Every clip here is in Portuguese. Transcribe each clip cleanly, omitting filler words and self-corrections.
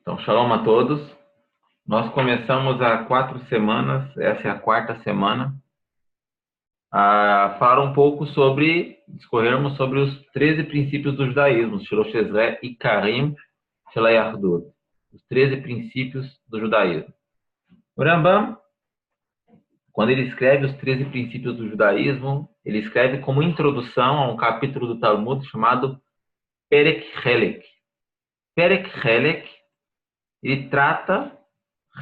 Então, shalom a todos. Nós começamos há 4 semanas, essa é a 4ª semana, a falar um pouco discorrermos sobre os 13 princípios do judaísmo, Shiloh Ezra e Karim Shelayardut, os 13 princípios do judaísmo. O Rambam, quando ele escreve os 13 princípios do judaísmo, ele escreve como introdução a um capítulo do Talmud chamado Perek Helek. Perek Helek, ele trata,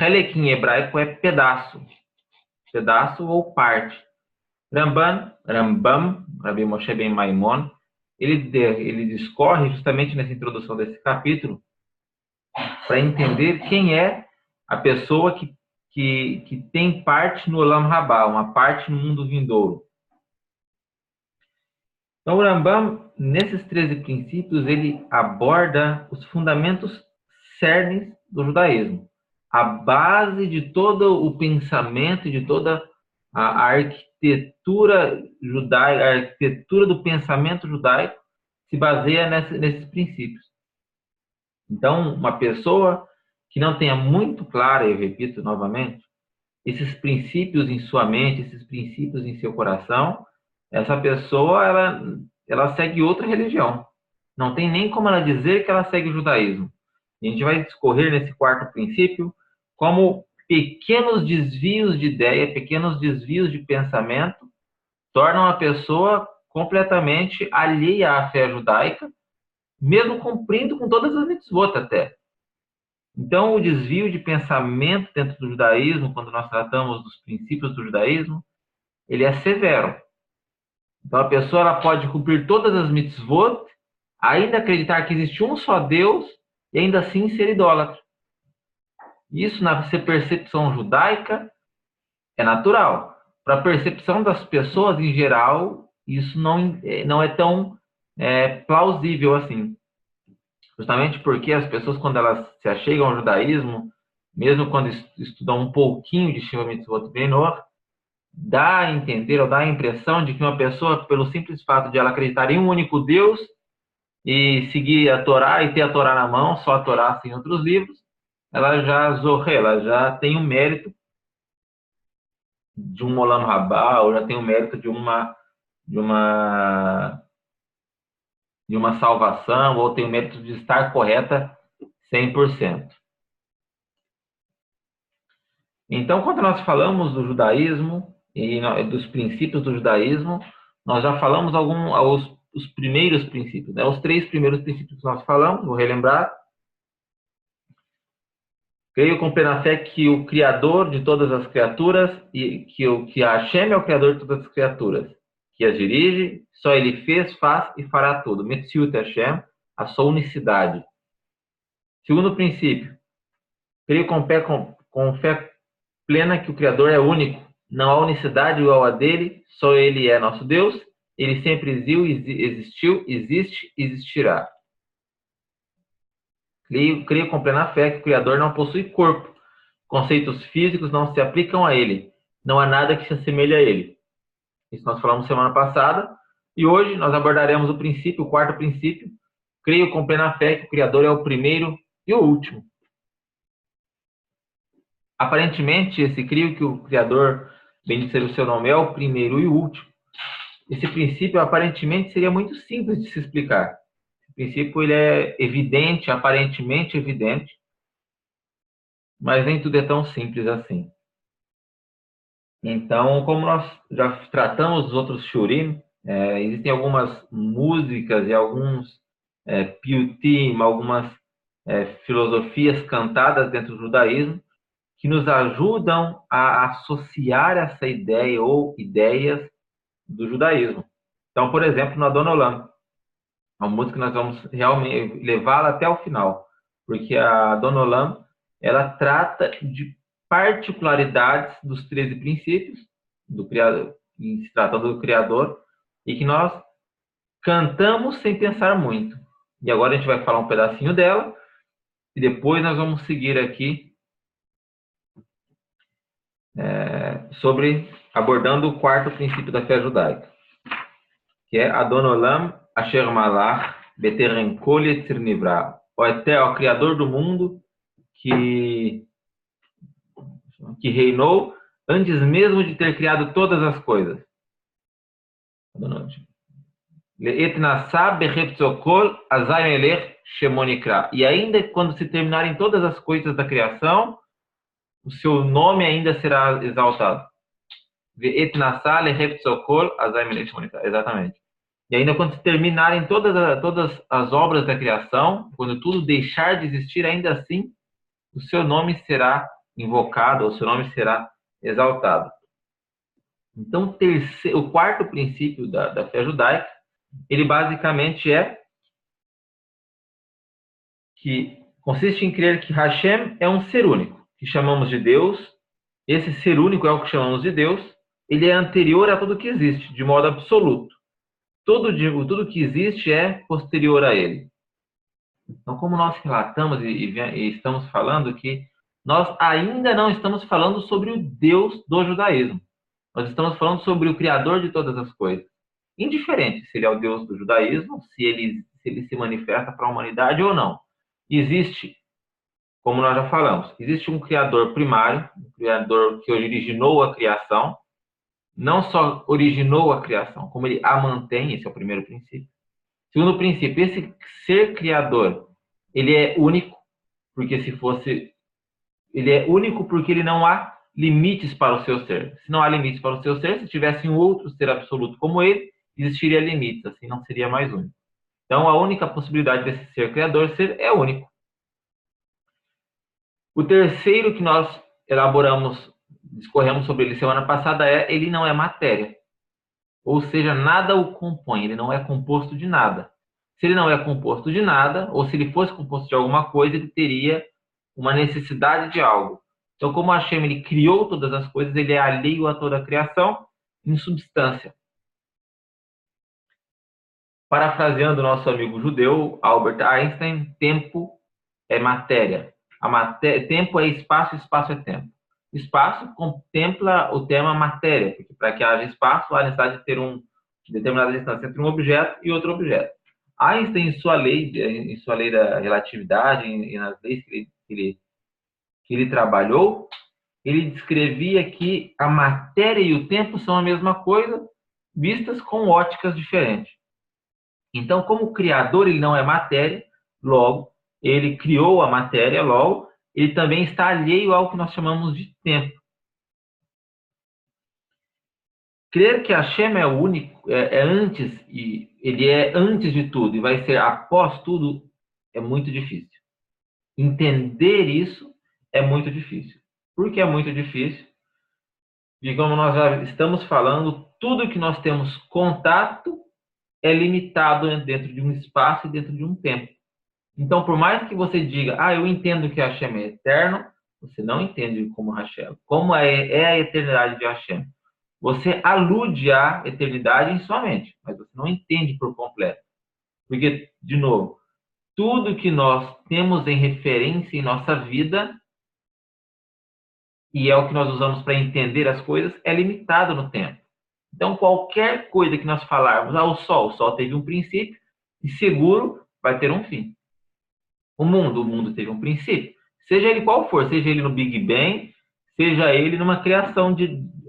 Helek em hebraico é pedaço ou parte. Rambam, Rabbi Moshe ben Maimon, ele discorre justamente nessa introdução desse capítulo para entender quem é a pessoa que tem parte no Olam Rabá, uma parte no mundo vindouro. Então, o Rambam, nesses 13 princípios, ele aborda os fundamentos cernes do judaísmo, a base de todo o pensamento, de toda a arquitetura judaica, a arquitetura do pensamento judaico se baseia nesses princípios. Então, uma pessoa que não tenha muito clara, eu repito novamente, esses princípios em sua mente, esses princípios em seu coração, essa pessoa, ela segue outra religião. Não tem nem como ela dizer que ela segue o judaísmo. E a gente vai discorrer nesse 4º princípio como pequenos desvios de ideia, pequenos desvios de pensamento tornam a pessoa completamente alheia à fé judaica, mesmo cumprindo com todas as mitzvot até. Então, o desvio de pensamento dentro do judaísmo, quando nós tratamos dos princípios do judaísmo, ele é severo. Então, a pessoa ela pode cumprir todas as mitzvot, ainda acreditar que existe um só Deus e ainda assim ser idólatra. Isso, na percepção judaica, é natural. Para a percepção das pessoas em geral, isso não é tão plausível assim. Justamente porque as pessoas, quando elas se achegam ao judaísmo, mesmo quando estudam um pouquinho de Shiva Mitzvot Benor, dá a entender ou dá a impressão de que uma pessoa, pelo simples fato de ela acreditar em um único Deus e seguir a Torá e ter a Torá na mão, só a Torá sem outros livros, ela já tem o mérito de um Olam Rabá, ou já tem o mérito de uma salvação, ou tem o mérito de estar correta 100%. Então, quando nós falamos do judaísmo e dos princípios do judaísmo, nós já falamos os primeiros princípios, né? Os 3 primeiros princípios que nós falamos, vou relembrar. Creio com plena fé que o Criador de todas as criaturas, e que a Hashem é o Criador de todas as criaturas, que as dirige, só Ele fez, faz e fará tudo. Metziut Hashem, a sua unicidade. Segundo princípio, creio com fé plena que o Criador é único, não há unicidade igual a dele, só Ele é nosso Deus, Ele sempre existiu, existe e existirá. Creio com plena fé que o Criador não possui corpo, conceitos físicos não se aplicam a Ele, não há nada que se assemelhe a Ele. Isso nós falamos semana passada, e hoje nós abordaremos o 4º princípio, creio com plena fé que o Criador é o primeiro e o último. Aparentemente, creio que o Criador, bendito seja o seu nome, é o primeiro e o último. Esse princípio, aparentemente, seria muito simples de se explicar. Esse princípio ele é evidente, aparentemente evidente, mas nem tudo é tão simples assim. Então, como nós já tratamos dos outros shurim, existem algumas músicas e alguns piyutim, algumas filosofias cantadas dentro do judaísmo, que nos ajudam a associar essa ideia ou ideias do judaísmo. Então, por exemplo, no Adon Olam, uma música que nós vamos realmente levá-la até o final, porque a Adon Olam, ela trata de particularidades dos 13 princípios do Criador, se tratando do Criador, e que nós cantamos sem pensar muito. E agora a gente vai falar um pedacinho dela, e depois nós vamos seguir aqui abordando o 4º princípio da fé judaica, que é Adon Olam Asher Malach Beterem Kol Yetzir Nivra, o Criador do mundo, que reinou antes mesmo de ter criado todas as coisas. E ainda quando se terminarem todas as coisas da criação, o seu nome ainda será exaltado. Exatamente. E ainda quando se terminarem todas as obras da criação, quando tudo deixar de existir, ainda assim, o seu nome será invocado, o seu nome será exaltado. Então, o quarto princípio da fé judaica, ele basicamente que consiste em crer que Hashem é um ser único, que chamamos de Deus. Esse ser único é o que chamamos de Deus. Ele é anterior a tudo que existe, de modo absoluto. Tudo que existe é posterior a ele. Então, como nós relatamos e estamos falando que nós ainda não estamos falando sobre o Deus do judaísmo. Nós estamos falando sobre o Criador de todas as coisas. Indiferente se ele é o Deus do judaísmo, se ele se manifesta para a humanidade ou não. Existe, como nós já falamos, existe um Criador primário, um Criador que originou a criação. Não só originou a criação, como ele a mantém, esse é o primeiro princípio. Segundo princípio, esse ser criador, ele é único, porque ele é único porque ele não há limites para o seu ser. Se não há limites para o seu ser, se tivesse um outro ser absoluto como ele, existiria limites, assim não seria mais único. Então, a única possibilidade desse ser criador ser é único. O terceiro que nós discorremos sobre ele semana passada ele não é matéria. Ou seja, nada o compõe, ele não é composto de nada. Se ele não é composto de nada, ou se ele fosse composto de alguma coisa, ele teria uma necessidade de algo. Então, como Hashem ele criou todas as coisas, ele é alheio a toda a criação em substância. Parafraseando nosso amigo judeu, Albert Einstein, tempo é matéria. Tempo é espaço, espaço é tempo. Espaço contempla o tema matéria, porque para que haja espaço, há necessidade de ter uma determinada distância entre um objeto e outro objeto. Einstein, em sua lei da relatividade, e nas leis que ele trabalhou, ele descrevia que a matéria e o tempo são a mesma coisa, vistas com óticas diferentes. Então, como o Criador ele não é matéria, logo, ele criou a matéria, logo, ele também está alheio ao que nós chamamos de tempo. Crer que Hashem é o único, ele é antes de tudo e vai ser após tudo, é muito difícil. Entender isso é muito difícil. Por que é muito difícil? E como nós já estamos falando, tudo que nós temos contato é limitado dentro de um espaço e dentro de um tempo. Então, por mais que você diga, eu entendo que Hashem é eterno, você não entende como Hashem, como é a eternidade de Hashem. Você alude à eternidade em sua mente, mas você não entende por completo. Porque, de novo, tudo que nós temos em referência em nossa vida, e é o que nós usamos para entender as coisas, é limitado no tempo. Então, qualquer coisa que nós falarmos, o Sol teve um princípio, e seguro vai ter um fim. O mundo teve um princípio, seja ele qual for, seja ele no Big Bang, seja ele numa criação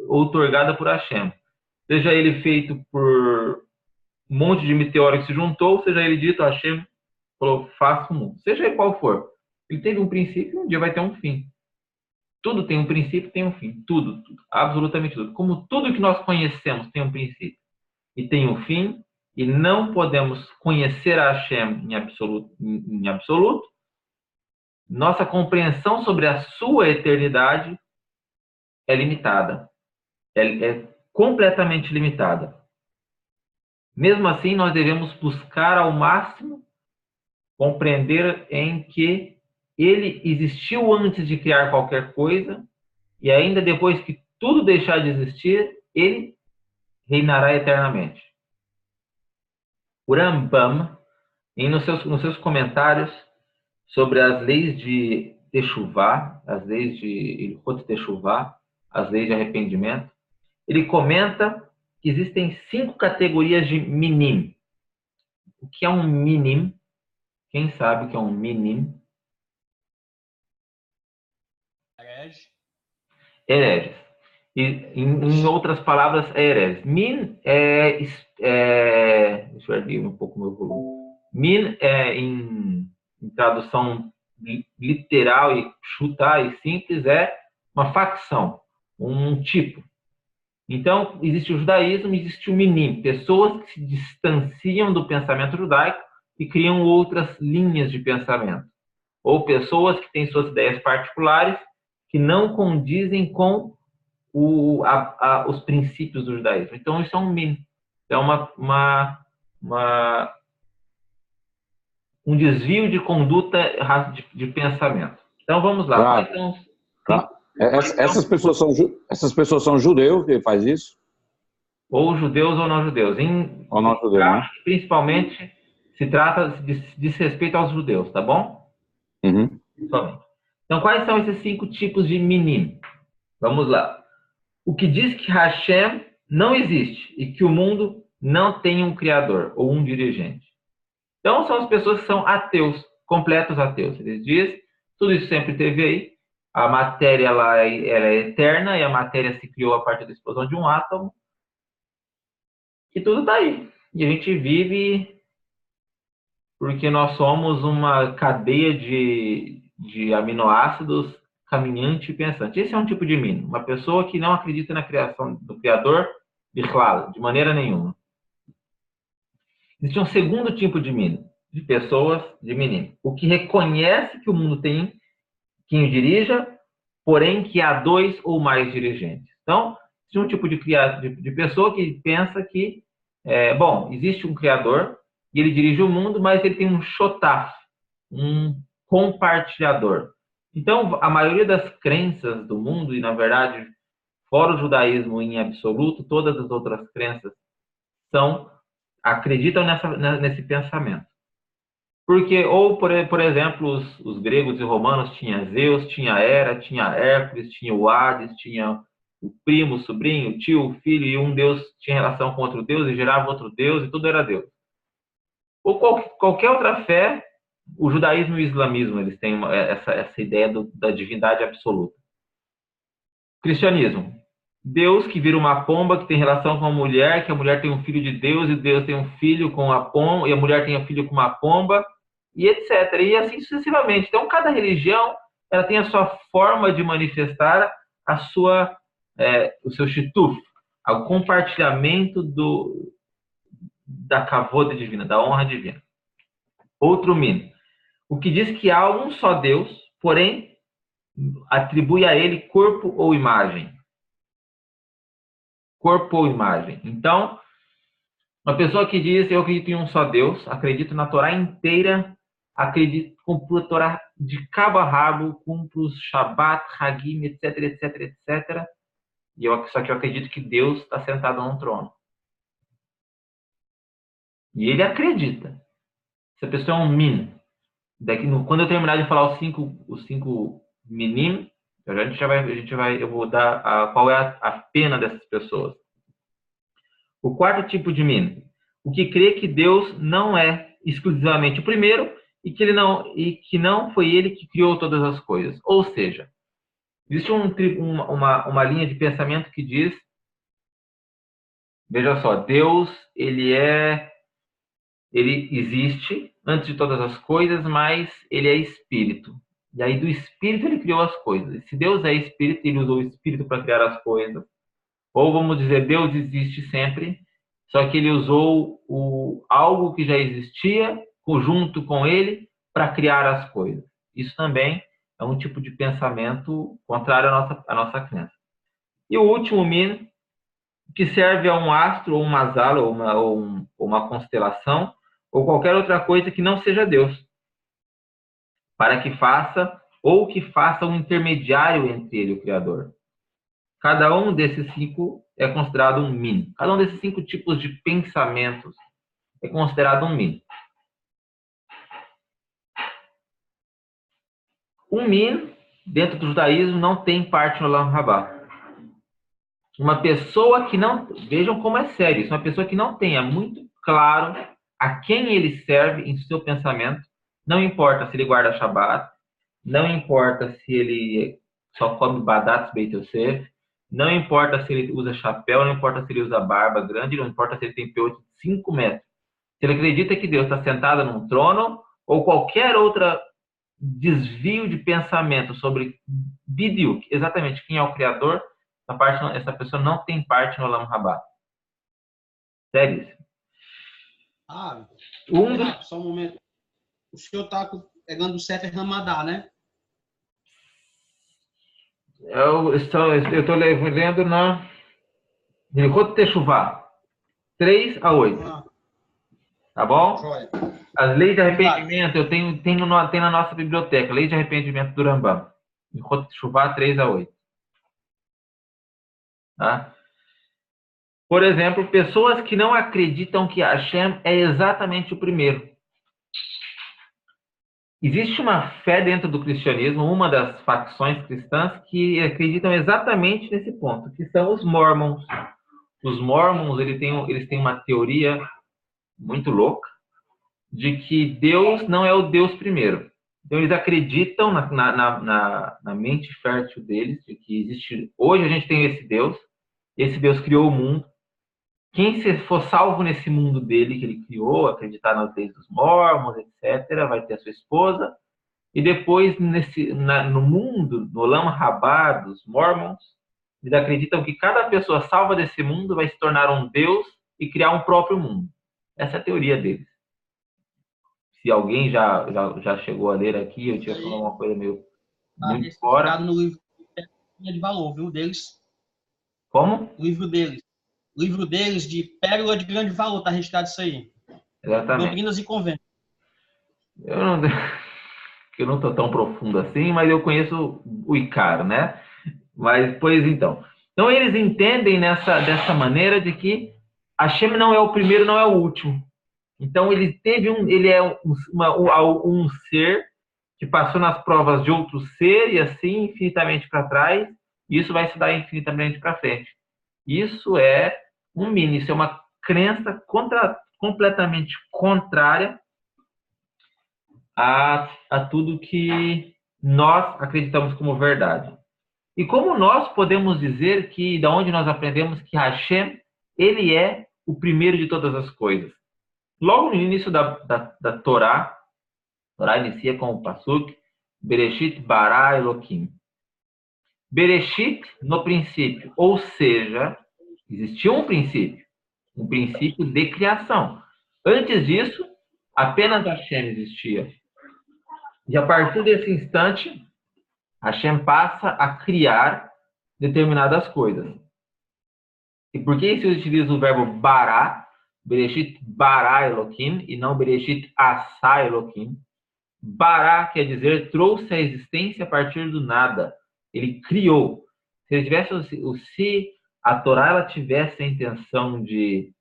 outorgada por Hashem, seja ele feito por um monte de meteoro que se juntou, seja ele dito, Hashem falou, faça o mundo. Seja ele qual for, ele teve um princípio e um dia vai ter um fim. Tudo tem um princípio e tem um fim. Tudo, absolutamente tudo. Como tudo que nós conhecemos tem um princípio e tem um fim, e não podemos conhecer a Hashem em absoluto, nossa compreensão sobre a sua eternidade é limitada. É completamente limitada. Mesmo assim, nós devemos buscar ao máximo compreender em que ele existiu antes de criar qualquer coisa e ainda depois que tudo deixar de existir, ele reinará eternamente. O Rambam, nos seus comentários sobre as leis de Teshuvah, as leis de Ilhot Teshuvah, as leis de arrependimento, ele comenta que existem 5 categorias de minim. O que é um minim? Quem sabe o que é um minim? Hereges. E, em outras palavras, é hereges. Min deixa eu abrir um pouco o meu volume. Min em tradução literal e chutar e simples, é uma facção, um tipo. Então, existe o judaísmo, existe o minim, pessoas que se distanciam do pensamento judaico e criam outras linhas de pensamento. Ou pessoas que têm suas ideias particulares que não condizem com os princípios do judaísmo. Então, isso é um minim. É um desvio de conduta de pensamento. Então, vamos lá. Claro, claro. Essas pessoas são judeus que faz isso? Ou judeus ou não judeus. Ou não judeu, né? Principalmente, se trata de desrespeito aos judeus, tá bom? Uhum. Então, quais são esses 5 tipos de minim? Vamos lá. O que diz que Hashem não existe e que o mundo não tem um criador ou um dirigente. Então, são as pessoas que são ateus, completos ateus. Eles dizem, tudo isso sempre teve aí, a matéria ela é eterna e a matéria se criou a partir da explosão de um átomo e tudo está aí. E a gente vive porque nós somos uma cadeia de aminoácidos caminhante e pensante. Esse é um tipo de mínimo, uma pessoa que não acredita na criação do Criador, de maneira nenhuma. Existe um segundo tipo de mínimo, de pessoas de menino, o que reconhece que o mundo tem quem o dirija, porém que há 2 ou mais dirigentes. Então, existe um tipo de pessoa que pensa que, existe um criador e ele dirige o mundo, mas ele tem um shotaf, um compartilhador. Então, a maioria das crenças do mundo, e na verdade, fora o judaísmo em absoluto, todas as outras crenças acreditam nesse pensamento. Porque, ou, por exemplo, os gregos e romanos tinham Zeus, tinha Hera, tinha Hércules, tinha o Hades, tinha o primo, o sobrinho, o tio, o filho, e um deus tinha relação com outro deus e gerava outro deus, e tudo era Deus. Ou qualquer outra fé, o judaísmo e o islamismo, eles têm essa ideia da divindade absoluta. Cristianismo. Deus que vira uma pomba, que tem relação com a mulher, que a mulher tem um filho de Deus, e Deus tem um filho com a pomba, e a mulher tem um filho com uma pomba, e etc. E assim sucessivamente. Então, cada religião ela tem a sua forma de manifestar o seu shituf, o compartilhamento da kavod divina, da honra divina. Outro mínimo. O que diz que há um só Deus, porém, atribui a ele corpo ou imagem. Corpo ou imagem. Então, uma pessoa que diz, eu acredito em um só Deus, acredito na Torá inteira, acredito, cumpro a Torá de cabo a rabo, cumpro os Shabbat, Hagim, etc, etc, etc. Só que eu acredito que Deus está sentado num trono. E ele acredita. Essa pessoa é um min. Quando eu terminar de falar os cinco minim, eu vou dar qual é a pena dessas pessoas. O quarto tipo de min, o que crê que Deus não é exclusivamente o primeiro e que não foi ele que criou todas as coisas. Ou seja, existe uma linha de pensamento que diz, veja só, Deus ele existe antes de todas as coisas, mas ele é espírito. E aí do espírito ele criou as coisas. E se Deus é espírito, ele usou o espírito para criar as coisas. Ou vamos dizer, Deus existe sempre, só que ele usou algo que já existia junto com ele para criar as coisas. Isso também é um tipo de pensamento contrário à nossa crença. E o último min, que serve a um astro, ou uma zala, ou uma constelação, ou qualquer outra coisa que não seja Deus, para que faça um intermediário entre ele e o Criador. Cada um desses 5 é considerado um min. Cada um desses 5 tipos de pensamentos é considerado um min. Um min, dentro do judaísmo, não tem parte no Olam Rabá. Uma pessoa que não... Vejam como é sério isso. Uma pessoa que não tenha muito claro a quem ele serve em seu pensamento, não importa se ele guarda Shabbat, não importa se ele só come Badatz Beit Yosef. Não importa se ele usa chapéu, não importa se ele usa barba grande, não importa se ele tem peito de 5 metros. Se ele acredita que Deus está sentado num trono, ou qualquer outro desvio de pensamento sobre Bidiuk, exatamente quem é o Criador, essa pessoa não tem parte no Olam Rabá. Sério isso. Só um momento. O senhor está pegando o Sefer Hamadá, né? Eu estou lendo na Hilchot Teshuvah, 3 a 8. Tá bom? Joia. As leis de arrependimento eu tenho na nossa biblioteca. Lei de arrependimento do Rambam. Hilchot Teshuvah, 3 a 8. Tá? Por exemplo, pessoas que não acreditam que Hashem é exatamente o primeiro. Existe uma fé dentro do cristianismo, uma das facções cristãs, que acreditam exatamente nesse ponto, que são os Mormons. Os Mormons, eles têm uma teoria muito louca de que Deus não é o Deus primeiro. Então, eles acreditam na mente fértil deles, de que existe... Hoje a gente tem esse Deus criou o mundo. Quem for salvo nesse mundo dele, que ele criou, acreditar nas leis dos Mormons, etc., vai ter a sua esposa. E depois, no mundo, no Olam Rabá dos Mormons, eles acreditam que cada pessoa salva desse mundo vai se tornar um Deus e criar um próprio mundo. Essa é a teoria deles. Se alguém já chegou a ler aqui, eu tinha falado uma coisa meio muito fora. No livro de valor, viu, deles. Como? O livro deles de pérola de grande valor, está registrado isso aí. Exatamente. Doutrinas e convênios. Eu não estou tão profundo assim, mas eu conheço o Icaro, né? Mas, pois então. Então, eles entendem dessa maneira de que Hashem não é o primeiro, não é o último. Então, ele é um ser que passou nas provas de outro ser e assim infinitamente para trás, e isso vai se dar infinitamente para frente. Isso é isso é uma crença completamente contrária a tudo que nós acreditamos como verdade. E como nós podemos dizer que, da onde nós aprendemos que Hashem, ele é o primeiro de todas as coisas? Logo no início da Torá, a Torá inicia com o Pasuk, Bereshit bara Elokim. Bereshit, no princípio, ou seja, existia um princípio de criação. Antes disso, apenas Hashem existia. E a partir desse instante, Hashem passa a criar determinadas coisas. E por que se utiliza o verbo bará, Bereshit bara Elokim, e não Bereshit asa Elokim? Bará quer dizer trouxe a existência a partir do nada. Ele criou. Se a Torá ela tivesse a intenção de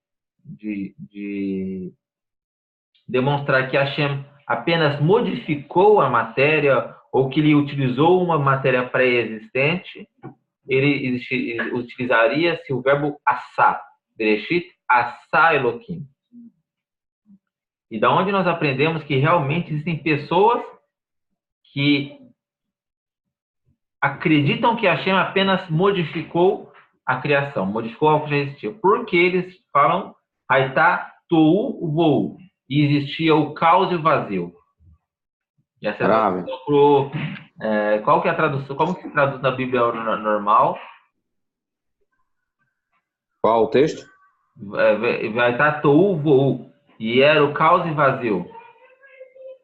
demonstrar que Hashem apenas modificou a matéria ou que ele utilizou uma matéria pré-existente, ele utilizaria-se o verbo asa, Bereshit asa Elokim. E da onde nós aprendemos que realmente existem pessoas que acreditam que Hashem apenas modificou a criação, modificou algo que já existia. Porque eles falam Haitá Tohu Vou, e existia o caos e o vazio. E essa qual que é a tradução? Como que se traduz na Bíblia normal? Qual o texto? Haitá Tohu Vou, e era o caos e vazio.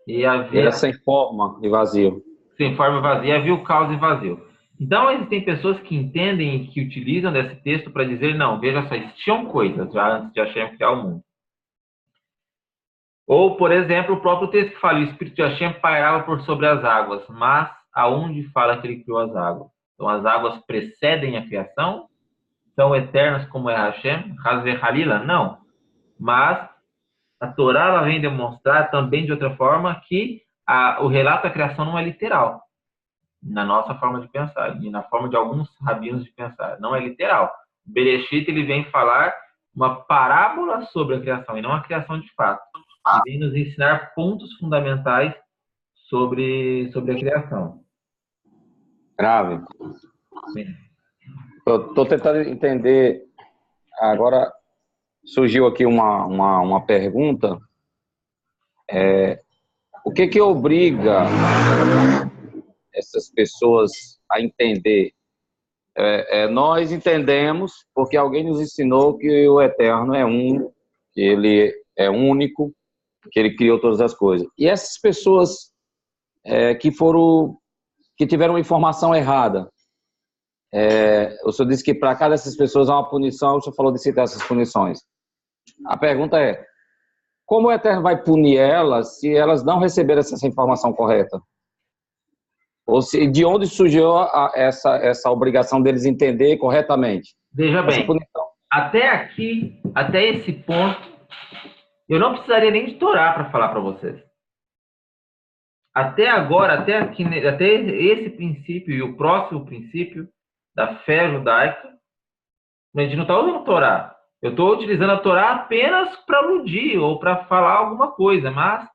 E havia... Era sem forma e vazio. Sem forma e vazio, havia o caos e vazio. Então, existem pessoas que entendem e que utilizam desse texto para dizer, não, veja só, existiam coisas já antes de Hashem criar o mundo. Ou, por exemplo, o próprio texto que fala, o Espírito de Hashem pairava por sobre as águas, mas aonde fala que ele criou as águas? Então, as águas precedem a criação? São eternas como é Hashem? Hazve Halila? Não. Mas a Torá ela vem demonstrar também de outra forma que o relato da criação não é literal, na nossa forma de pensar, e na forma de alguns rabinos de pensar. Não é literal. Bereshit ele vem falar uma parábola sobre a criação, e não a criação de fato. E vem nos ensinar pontos fundamentais sobre a criação. Grave. Estou tentando entender. Agora surgiu aqui uma pergunta. O que obriga essas pessoas a entender? Nós entendemos porque alguém nos ensinou que o Eterno é um, que Ele é único, que Ele criou todas as coisas. E essas pessoas que tiveram uma informação errada, o senhor disse que para cada dessas pessoas há uma punição, o senhor falou de citar essas punições. A pergunta é, como o Eterno vai punir elas se elas não receberam essa informação correta? Ou se, de onde surgiu essa obrigação deles entender corretamente? Veja bem, até aqui, até esse ponto, eu não precisaria nem de Torá para falar para vocês. Até agora, até esse princípio e o próximo princípio da fé judaica, a gente não está usando Torá. Eu estou utilizando a Torá apenas para aludir ou para falar alguma coisa, mas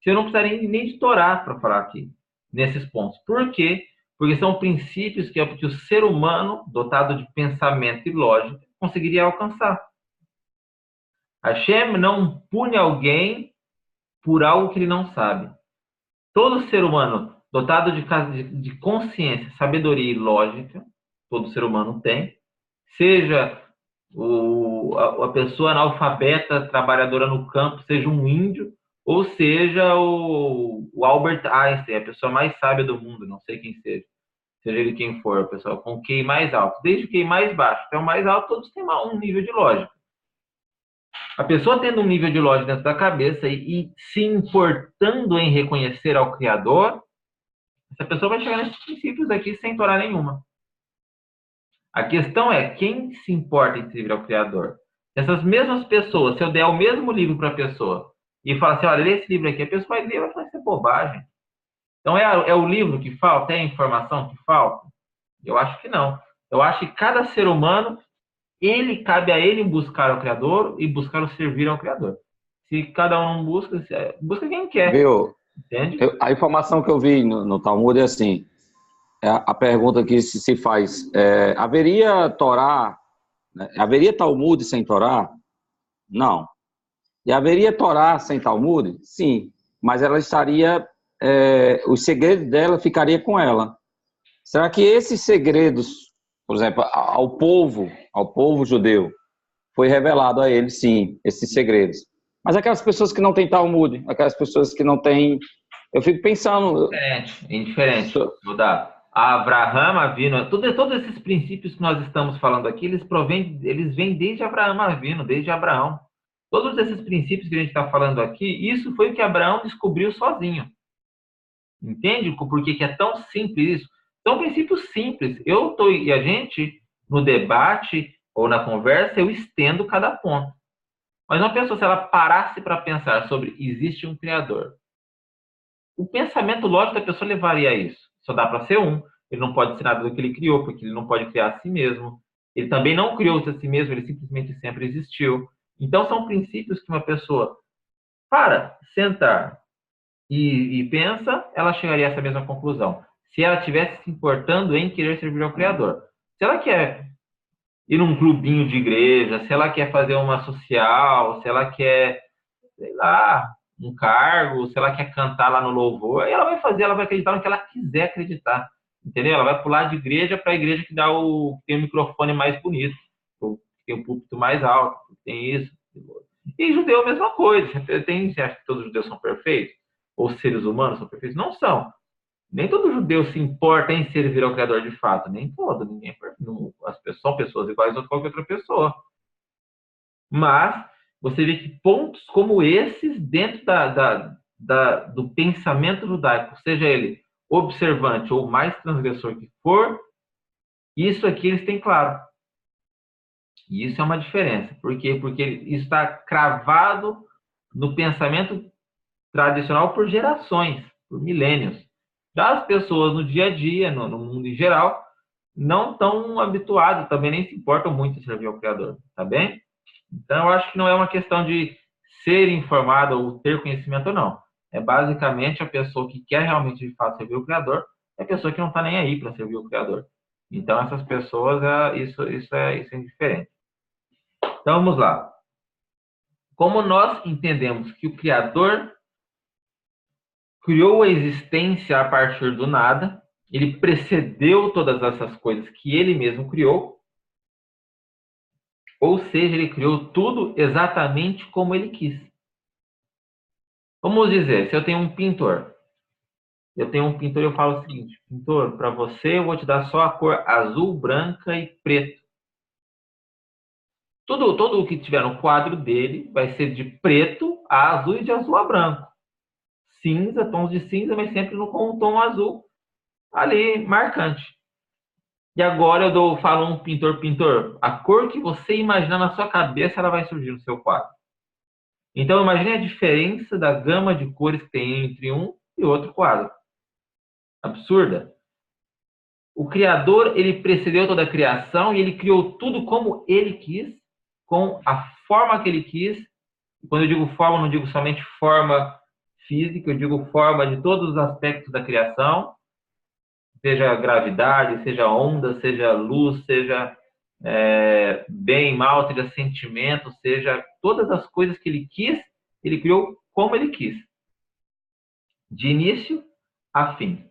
eu não precisaria nem de Torá para falar aqui, nesses pontos. Por quê? Porque são princípios que o ser humano, dotado de pensamento e lógica, conseguiria alcançar. Hashem não pune alguém por algo que ele não sabe. Todo ser humano dotado de consciência, sabedoria e lógica, todo ser humano tem, seja a pessoa analfabeta, trabalhadora no campo, seja um índio, ou seja o Albert Einstein, a pessoa mais sábia do mundo, não sei quem seja ele quem for, a pessoa com o QI mais alto, desde o QI mais baixo até o mais alto, todos têm um nível de lógica. A pessoa tendo um nível de lógica dentro da cabeça e se importando em reconhecer ao Criador, essa pessoa vai chegar nesses princípios aqui sem Torá nenhuma. A questão é, quem se importa em servir ao Criador? Essas mesmas pessoas, se eu der o mesmo livro para a pessoa e falar assim, olha, lê esse livro aqui, a pessoa vai ler e vai falar, isso é bobagem. Então, é o livro que falta? É a informação que falta? Eu acho que não. Eu acho que cada ser humano, cabe a ele buscar o Criador e buscar o servir ao Criador. Se cada um não busca quem quer. Viu? Entende? A informação que eu vi no Talmud é assim, a pergunta que se faz, haveria Torá, né? Haveria Talmud sem Torá? Não. E haveria Torá sem Talmud? Sim, mas ela estaria, os segredos dela ficaria com ela. Será que esses segredos, por exemplo, ao povo judeu, foi revelado a eles, sim, esses segredos? Mas aquelas pessoas que não têm Talmud, aquelas pessoas que não têm... Eu fico pensando... Indiferente. Vou dar. A Abraham Avinu, todos esses princípios que nós estamos falando aqui, eles vêm desde Abraham Avinu, desde Abraão. Todos esses princípios que a gente está falando aqui, isso foi o que Abraão descobriu sozinho. Entende por que é tão simples isso? São princípios simples. E a gente, no debate ou na conversa, eu estendo cada ponto. Mas uma pessoa, se ela parasse para pensar sobre existe um Criador, o pensamento lógico da pessoa levaria a isso. Só dá para ser um. Ele não pode ser nada do que ele criou, porque ele não pode criar a si mesmo. Ele também não criou-se a si mesmo, ele simplesmente sempre existiu. Então, são princípios que uma pessoa, para sentar e pensa, ela chegaria a essa mesma conclusão. Se ela estivesse se importando em querer servir ao Criador. Se ela quer ir num clubinho de igreja, se ela quer fazer uma social, se ela quer, sei lá, um cargo, se ela quer cantar lá no louvor, aí ela vai fazer, ela vai acreditar no que ela quiser acreditar, entendeu? Ela vai pular de igreja para a igreja que tem o microfone mais bonito, tem o púlpito mais alto, tem isso. E judeu a mesma coisa. Você acha que todos os judeus são perfeitos? Ou seres humanos são perfeitos? Não são. Nem todo judeu se importa em servir ao Criador de fato. Nem todo. Ninguém é perfeito. São pessoas iguais a qualquer outra pessoa. Mas você vê que pontos como esses, dentro do pensamento judaico, seja ele observante ou mais transgressor que for, isso aqui eles têm claro. E isso é uma diferença. Por quê? Porque isso está cravado no pensamento tradicional por gerações, por milênios. Já as pessoas no dia a dia, no mundo em geral, não estão habituadas, também nem se importam muito em servir ao Criador, tá bem? Então, eu acho que não é uma questão de ser informado ou ter conhecimento, não. É basicamente a pessoa que quer realmente, de fato, servir o Criador, é a pessoa que não está nem aí para servir o Criador. Então, essas pessoas, isso é indiferente. Então, vamos lá. Como nós entendemos que o Criador criou a existência a partir do nada, ele precedeu todas essas coisas que ele mesmo criou, ou seja, ele criou tudo exatamente como ele quis. Vamos dizer, se eu tenho um pintor, e eu falo o seguinte: pintor, para você eu vou te dar só a cor azul, branca e preto. Todo o que tiver no quadro dele vai ser de preto a azul e de azul a branco. Cinza, tons de cinza, mas sempre com um tom azul ali marcante. E agora falo um pintor, a cor que você imaginar na sua cabeça, ela vai surgir no seu quadro. Então, imagine a diferença da gama de cores que tem entre um e outro quadro. Absurda. O Criador, ele precedeu toda a criação e ele criou tudo como ele quis, com a forma que ele quis. Quando eu digo forma, não digo somente forma física, eu digo forma de todos os aspectos da criação, seja gravidade, seja onda, seja luz, seja bem, mal, seja sentimento, seja todas as coisas que ele quis, ele criou como ele quis, de início a fim.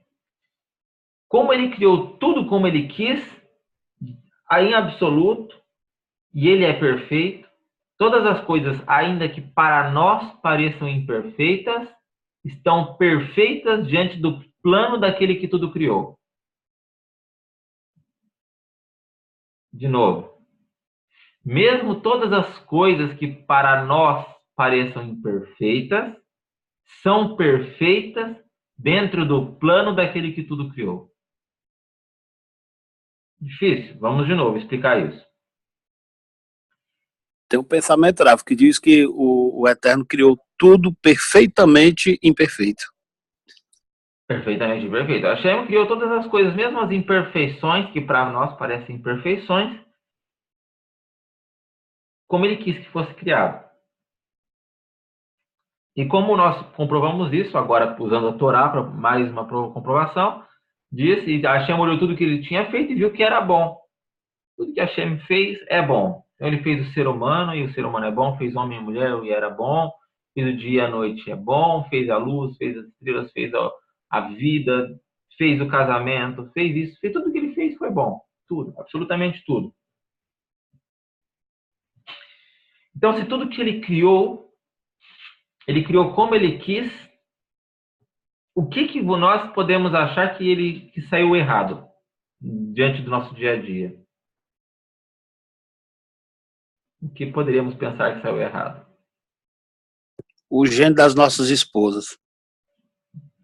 Como ele criou tudo como ele quis, aí em absoluto, e ele é perfeito, todas as coisas, ainda que para nós pareçam imperfeitas, estão perfeitas diante do plano daquele que tudo criou. De novo, mesmo todas as coisas que para nós pareçam imperfeitas, são perfeitas dentro do plano daquele que tudo criou. Difícil. Vamos de novo explicar isso. Tem um pensamento gráfico que diz que o Eterno criou tudo perfeitamente imperfeito. Perfeitamente perfeito. A Hashem criou todas as coisas, mesmo as imperfeições, que para nós parecem imperfeições, como ele quis que fosse criado. E como nós comprovamos isso, agora usando a Torá para mais uma comprovação, diz, e Hashem olhou tudo que ele tinha feito e viu que era bom. Tudo que Hashem fez é bom. Então ele fez o ser humano, e o ser humano é bom, fez homem e mulher, e era bom, fez o dia e a noite, é bom, fez a luz, fez as estrelas, fez a vida, fez o casamento, fez isso, fez tudo que ele fez foi bom. Tudo, absolutamente tudo. Então, se tudo que ele criou como ele quis, o que nós podemos achar que saiu errado diante do nosso dia a dia? O que poderíamos pensar que saiu errado? O gênio das nossas esposas.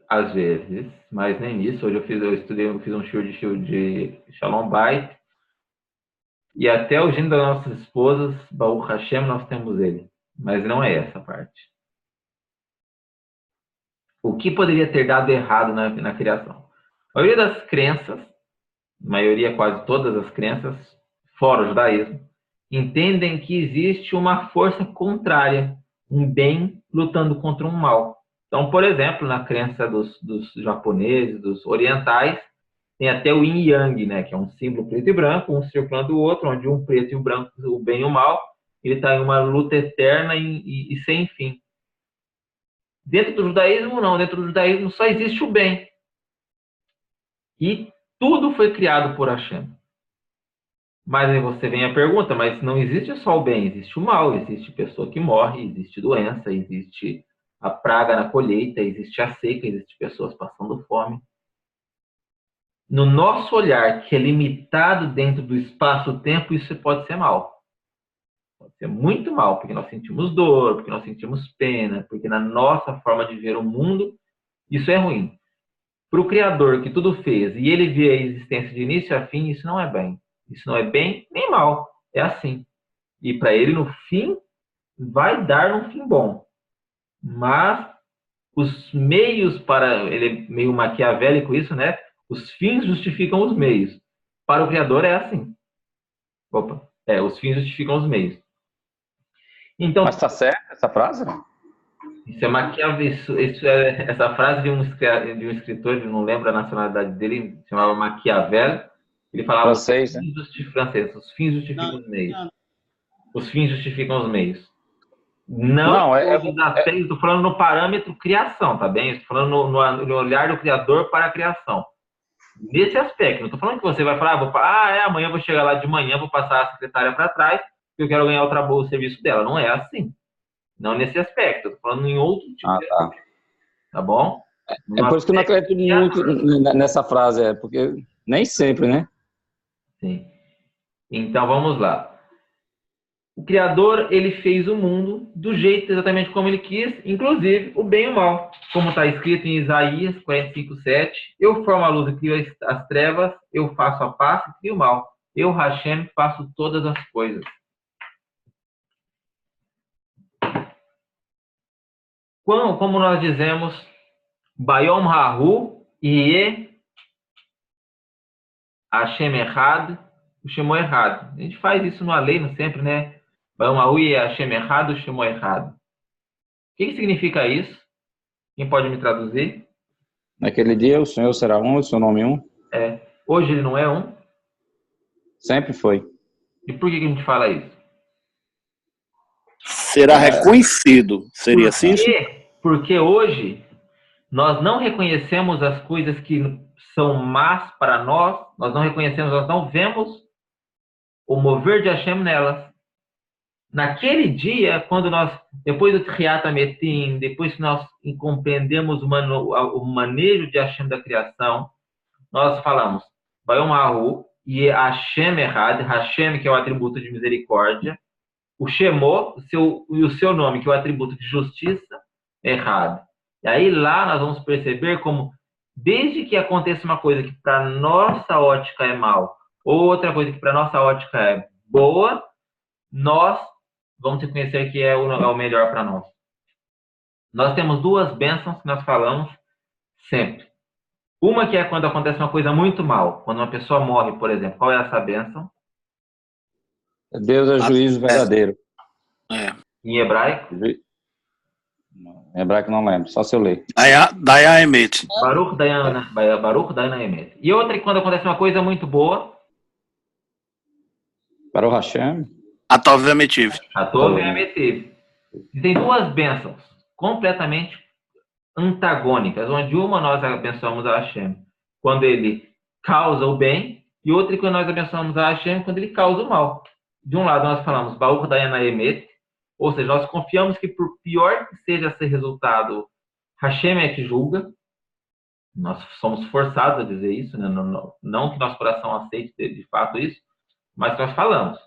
Às vezes, mas nem isso. Hoje eu fiz um shiur de Shalom Bait, e até o gênio das nossas esposas, Baruch Hashem, nós temos ele. Mas não é essa parte. O que poderia ter dado errado na criação? A maioria das crenças, quase todas as crenças, fora o judaísmo, entendem que existe uma força contrária, um bem lutando contra um mal. Então, por exemplo, na crença dos japoneses, dos orientais, tem até o yin e yang, né, que é um símbolo preto e branco, um circulando o outro, onde um preto e o branco, o bem e o mal, ele está em uma luta eterna e sem fim. Dentro do judaísmo, não. Dentro do judaísmo só existe o bem. E tudo foi criado por Hashem. Mas aí você vem a pergunta, mas não existe só o bem, existe o mal, existe pessoa que morre, existe doença, existe a praga na colheita, existe a seca, existe pessoas passando fome. No nosso olhar, que é limitado dentro do espaço-tempo, isso pode ser mal. Pode ser muito mal, porque nós sentimos dor, porque nós sentimos pena, porque na nossa forma de ver o mundo, isso é ruim. Para o Criador que tudo fez e ele vê a existência de início a fim, isso não é bem. Isso não é bem nem mal. É assim. E para ele, no fim, vai dar um fim bom. Mas os meios para... Ele é meio maquiavélico isso, né? Os fins justificam os meios. Para o Criador é assim. Os fins justificam os meios. Então, mas está certo essa frase? Não? Isso é Maquiavel. Isso é essa frase de um escritor, eu não lembro a nacionalidade dele, chamava Maquiavel. Ele falava Francês, né? francês, os fins Não, justificam os meios. não, Os fins justificam os meios. Não em Não, todos os aspectos, estou falando no parâmetro criação, tá bem? Estou falando no olhar do Criador para a criação. Nesse aspecto, não estou falando que você vai falar, amanhã eu vou chegar lá de manhã, vou passar a secretária para trás, porque eu quero ganhar o serviço dela. Não é assim. Não nesse aspecto, estou falando em outro tipo de tá. aspecto, tá bom? É No por isso que eu não aspecto acredito muito criador. nessa frase, porque nem sempre, né? Sim. Então vamos lá. O Criador, ele fez o mundo do jeito exatamente como ele quis, inclusive o bem e o mal. Como está escrito em Isaías 45:7, eu formo a luz e crio as trevas, eu faço a paz e crio o mal. Eu, Hashem, faço todas as coisas. Como nós dizemos, Bayom Hahu e Hashem errado, o Shemo errado. A gente faz isso no Aleino sempre, né? Bayom Hahu e Hashem errado, o Shemo errado. O que significa isso? Quem pode me traduzir? Naquele dia o Senhor será um, o seu nome um. Hoje ele não é um. Sempre foi. E por que a gente fala isso? Será reconhecido. Seria assim? Porque hoje nós não reconhecemos as coisas que são más para nós, nós não reconhecemos, nós não vemos o mover de Hashem nelas. Naquele dia, quando nós, depois do Triat Ametim, depois que nós compreendemos o manejo de Hashem da criação, nós falamos, Bayom Hahu, e Hashem errado, Hashem, que é o atributo de misericórdia, o Shemo, o seu nome, que é o atributo de justiça, errado. E aí lá nós vamos perceber como, desde que aconteça uma coisa que para nossa ótica é mal, ou outra coisa que para nossa ótica é boa, nós vamos reconhecer que é o melhor para nós. Nós temos duas bênçãos que nós falamos sempre. Uma que é quando acontece uma coisa muito mal, quando uma pessoa morre, por exemplo. Qual é essa bênção? Deus é juízo verdadeiro. Em hebraico? Em hebraico não lembro, só se eu ler. Daya Emet. Baruch Dayan Emet. E outra que quando acontece uma coisa muito boa. Baruch Hashem. Atov Emetiv. Atov Emetiv. Tem duas bênçãos completamente antagônicas, onde uma nós abençoamos a Hashem quando ele causa o bem, e outra quando nós abençoamos a Hashem quando ele causa o mal. De um lado nós falamos Baruch Dayan Emet, ou seja, nós confiamos que por pior que seja esse resultado, Hashem é que julga. Nós somos forçados a dizer isso, né? Não que nosso coração aceite de fato isso, mas nós falamos.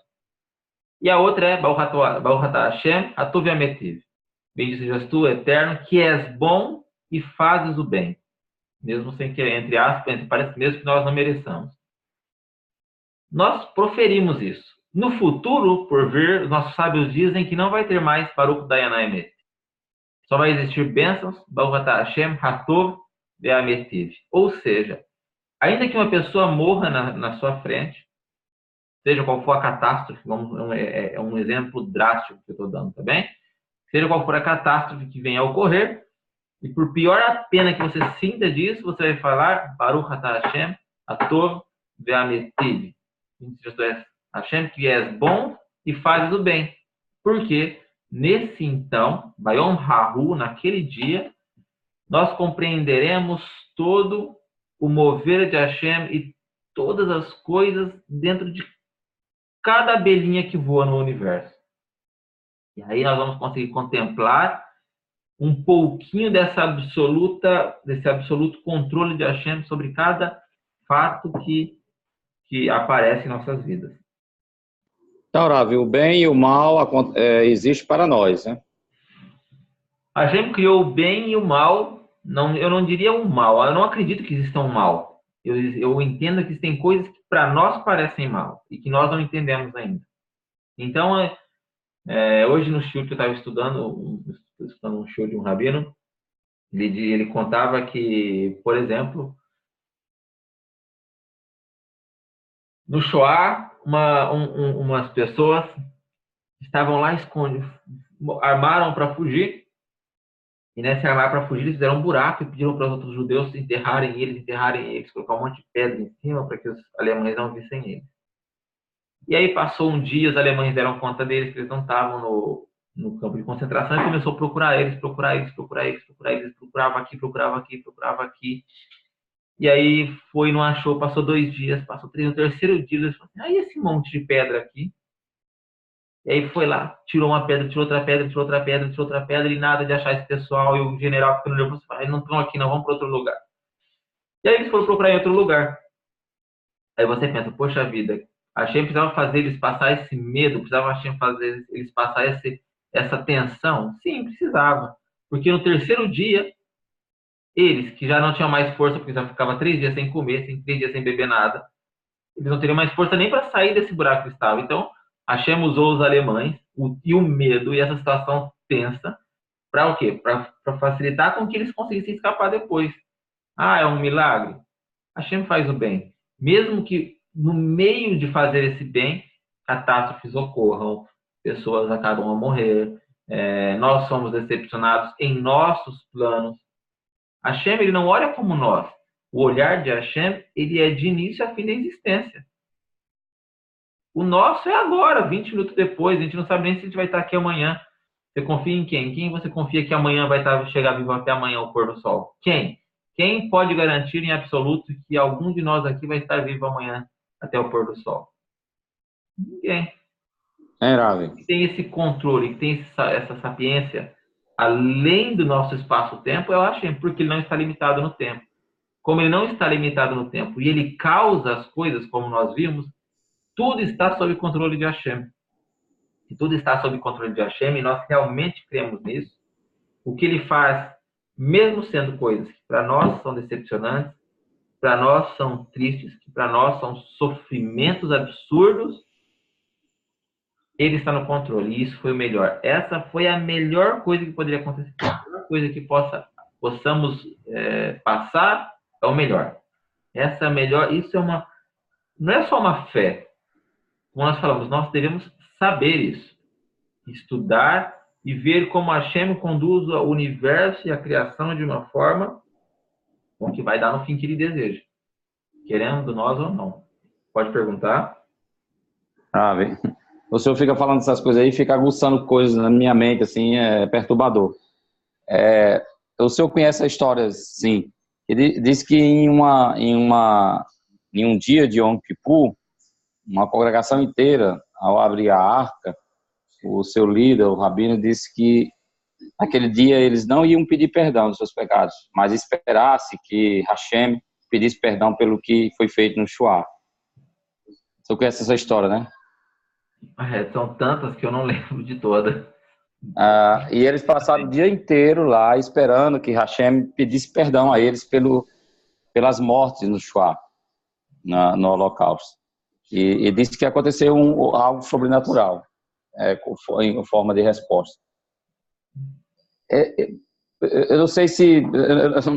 E a outra é Baruch Atah Hashem Atuv Ametiv. Bendito sejas tu, eterno, que és bom e fazes o bem. Mesmo sem que, entre aspas, parece mesmo que nós não mereçamos. Nós proferimos isso. No futuro, por vir, os nossos sábios dizem que não vai ter mais Baruch Dayan Emet. Só vai existir bênçãos, Baruch Atah Hashem Hatov Ve'ametiv. Ou seja, ainda que uma pessoa morra na sua frente, seja qual for a catástrofe, é um exemplo drástico que eu estou dando, tá bem? Seja qual for a catástrofe que venha a ocorrer, e por pior a pena que você sinta disso, você vai falar Baruch Atah Hashem Hatov Ve'ametiv. Hashem, que és bom e fazes o bem. Porque nesse então, Bayom Hahu, naquele dia, nós compreenderemos todo o mover de Hashem e todas as coisas dentro de cada abelhinha que voa no universo. E aí nós vamos conseguir contemplar um pouquinho desse absoluto controle de Hashem sobre cada fato que aparece em nossas vidas. Então, Ravi, o bem e o mal existe para nós, né? Hashem criou o bem e o mal. Eu não diria o mal. Eu não acredito que exista um mal. Eu entendo que existem coisas que para nós parecem mal e que nós não entendemos ainda. Então, hoje no shiur que eu estava estudando um shiur de um rabino, ele contava que, por exemplo, no Shoah, umas pessoas estavam lá escondidas, armaram para fugir E nesse armar para fugir, eles fizeram um buraco e pediram para os outros judeus enterrarem eles, colocar um monte de pedra em cima para que os alemães não vissem eles. E aí passou um dia, os alemães deram conta deles, que eles não estavam no campo de concentração, e começou a procurar eles, procurava aqui, procurava aqui. E aí foi, não achou, passou 2 dias, passou 3, no terceiro dia, eles falaram assim, aí esse monte de pedra aqui. E aí foi lá, tirou uma pedra, tirou outra pedra, tirou outra pedra, tirou outra pedra, e nada de achar esse pessoal, e o general ficando nervoso, eles não estão aqui não, vamos para outro lugar. E aí eles foram procurar em outro lugar. Aí você pensa, poxa vida, a Hashem precisava fazer eles passar esse medo, precisava a Hashem fazer eles passar essa tensão? Sim, precisava. Porque no terceiro dia, eles, que já não tinham mais força, porque já ficava 3 dias sem comer, 3 dias sem beber nada, eles não teriam mais força nem para sair desse buraco que estavam. Então, a Hashem usou os alemães e o medo e essa situação tensa para o quê? Para facilitar com que eles conseguissem escapar depois. Ah, é um milagre? A Hashem faz o bem. Mesmo que no meio de fazer esse bem, catástrofes ocorram, pessoas acabam a morrer, nós somos decepcionados em nossos planos. Hashem, ele não olha como nós. O olhar de Hashem, ele é de início a fim da existência. O nosso é agora, 20 minutos depois. A gente não sabe nem se a gente vai estar aqui amanhã. Você confia em quem? Quem você confia que amanhã vai chegar vivo até amanhã o pôr do sol? Quem? Quem pode garantir em absoluto que algum de nós aqui vai estar vivo amanhã até o pôr do sol? Ninguém. Que tem esse controle, que tem essa sapiência, além do nosso espaço-tempo, eu acho, porque ele não está limitado no tempo. Como ele não está limitado no tempo e ele causa as coisas, como nós vimos, tudo está sob controle de Hashem. Se tudo está sob controle de Hashem e nós realmente cremos nisso, o que ele faz, mesmo sendo coisas que para nós são decepcionantes, para nós são tristes, que para nós são sofrimentos absurdos, ele está no controle. E isso foi o melhor. Essa foi a melhor coisa que poderia acontecer. A melhor coisa que possamos passar é o melhor. Essa é a melhor. Isso não é só uma fé. Como nós falamos, nós devemos saber isso. Estudar e ver como Hashem conduz o universo e a criação de uma forma com que vai dar no fim que ele deseja. Querendo nós ou não. Pode perguntar? Bem. O senhor fica falando essas coisas aí, fica aguçando coisas na minha mente, assim, é perturbador. O senhor conhece a história, sim. Ele diz que em um dia de Yom Kippur, uma congregação inteira, ao abrir a arca, o seu líder, o rabino, disse que naquele dia eles não iam pedir perdão dos seus pecados, mas esperasse que Hashem pedisse perdão pelo que foi feito no Shoah. O senhor conhece essa história, né? São tantas que eu não lembro de todas. E eles passaram o dia inteiro lá esperando que Hashem pedisse perdão a eles pelas mortes no Shoah, no Holocausto. E disse que aconteceu algo sobrenatural, em forma de resposta. Eu não sei se...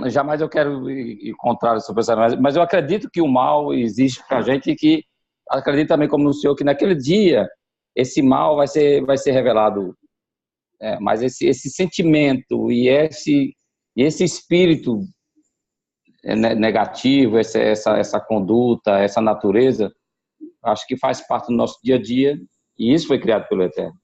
jamais eu quero ir contra essa pessoa, mas eu acredito que o mal existe para a gente e que acredito também, como no senhor, que naquele dia esse mal vai ser revelado. Mas esse sentimento e esse espírito negativo, essa conduta, essa natureza, acho que faz parte do nosso dia a dia e isso foi criado pelo Eterno.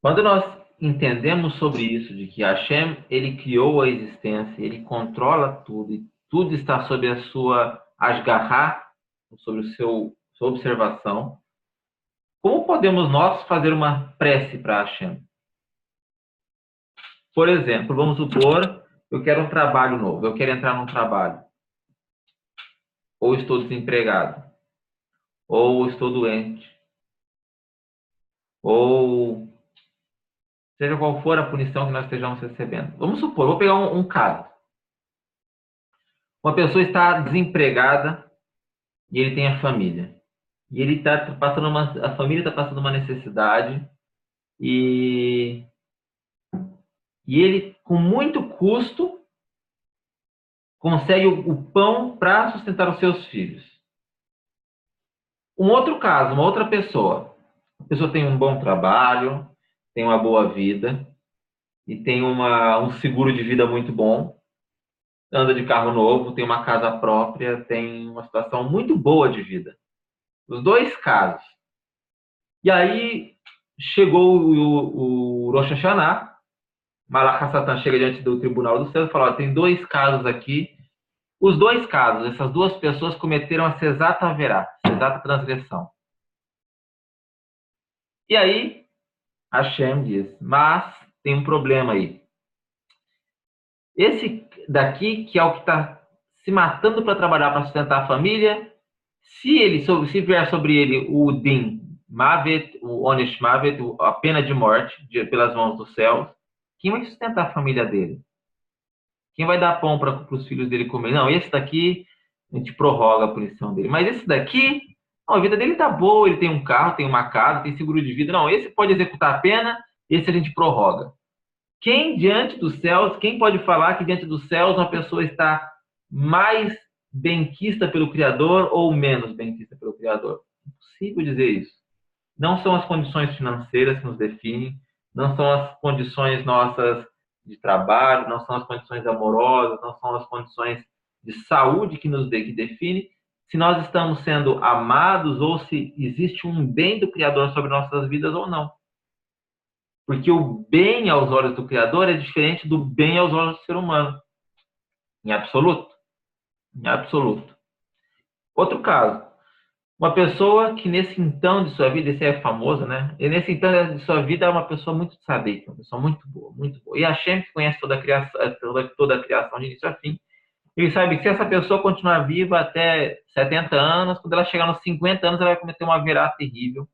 Quando nós entendemos sobre isso, de que Hashem, ele criou a existência, ele controla tudo e tudo está sob a sua ashgahá, sobre sua observação, como podemos nós fazer uma prece para Hashem? Por exemplo, vamos supor, eu quero um trabalho novo, eu quero entrar num trabalho. Ou estou desempregado. Ou estou doente. Ou seja qual for a punição que nós estejamos recebendo. Vamos supor, vou pegar um caso. Uma pessoa está desempregada e ele tem a família. E ele está passando a família está passando uma necessidade e ele, com muito custo, consegue o pão para sustentar os seus filhos. Um outro caso, uma outra pessoa. A pessoa tem um bom trabalho, tem uma boa vida, e tem um seguro de vida muito bom, anda de carro novo, tem uma casa própria, tem uma situação muito boa de vida. Os dois casos. E aí chegou o Rosh Hashanah, Malach HaSatan chega diante do tribunal do céu e fala, ó, tem dois casos aqui. Os dois casos, essas duas pessoas cometeram essa exata haverá, essa exata transgressão. E aí, Hashem diz, mas tem um problema aí. Esse daqui, que é o que está se matando para trabalhar, para sustentar a família, se vier sobre ele o Din Mavet, o Onesh Mavet, a pena de morte pelas mãos dos céus, quem vai sustentar a família dele? Quem vai dar pão para os filhos dele comer? Não, esse daqui a gente prorroga a punição dele. Mas esse daqui, não, a vida dele tá boa, ele tem um carro, tem uma casa, tem seguro de vida. Não, esse pode executar a pena, esse a gente prorroga. Quem diante dos céus, quem pode falar que diante dos céus uma pessoa está mais benquista pelo Criador ou menos benquista pelo Criador? É impossível dizer isso. Não são as condições financeiras que nos definem, não são as condições nossas de trabalho, não são as condições amorosas, não são as condições de saúde que nos define se nós estamos sendo amados ou se existe um bem do Criador sobre nossas vidas ou não. Porque o bem aos olhos do Criador é diferente do bem aos olhos do ser humano. Em absoluto. Em absoluto. Outro caso. Uma pessoa que nesse então de sua vida, esse é famoso, né? E nesse então de sua vida é uma pessoa muito sádica, uma pessoa muito boa, muito boa. E a Hashem, que conhece toda a criação de início a fim, ele sabe que se essa pessoa continuar viva até 70 anos, quando ela chegar nos 50 anos, ela vai cometer uma verá terrível.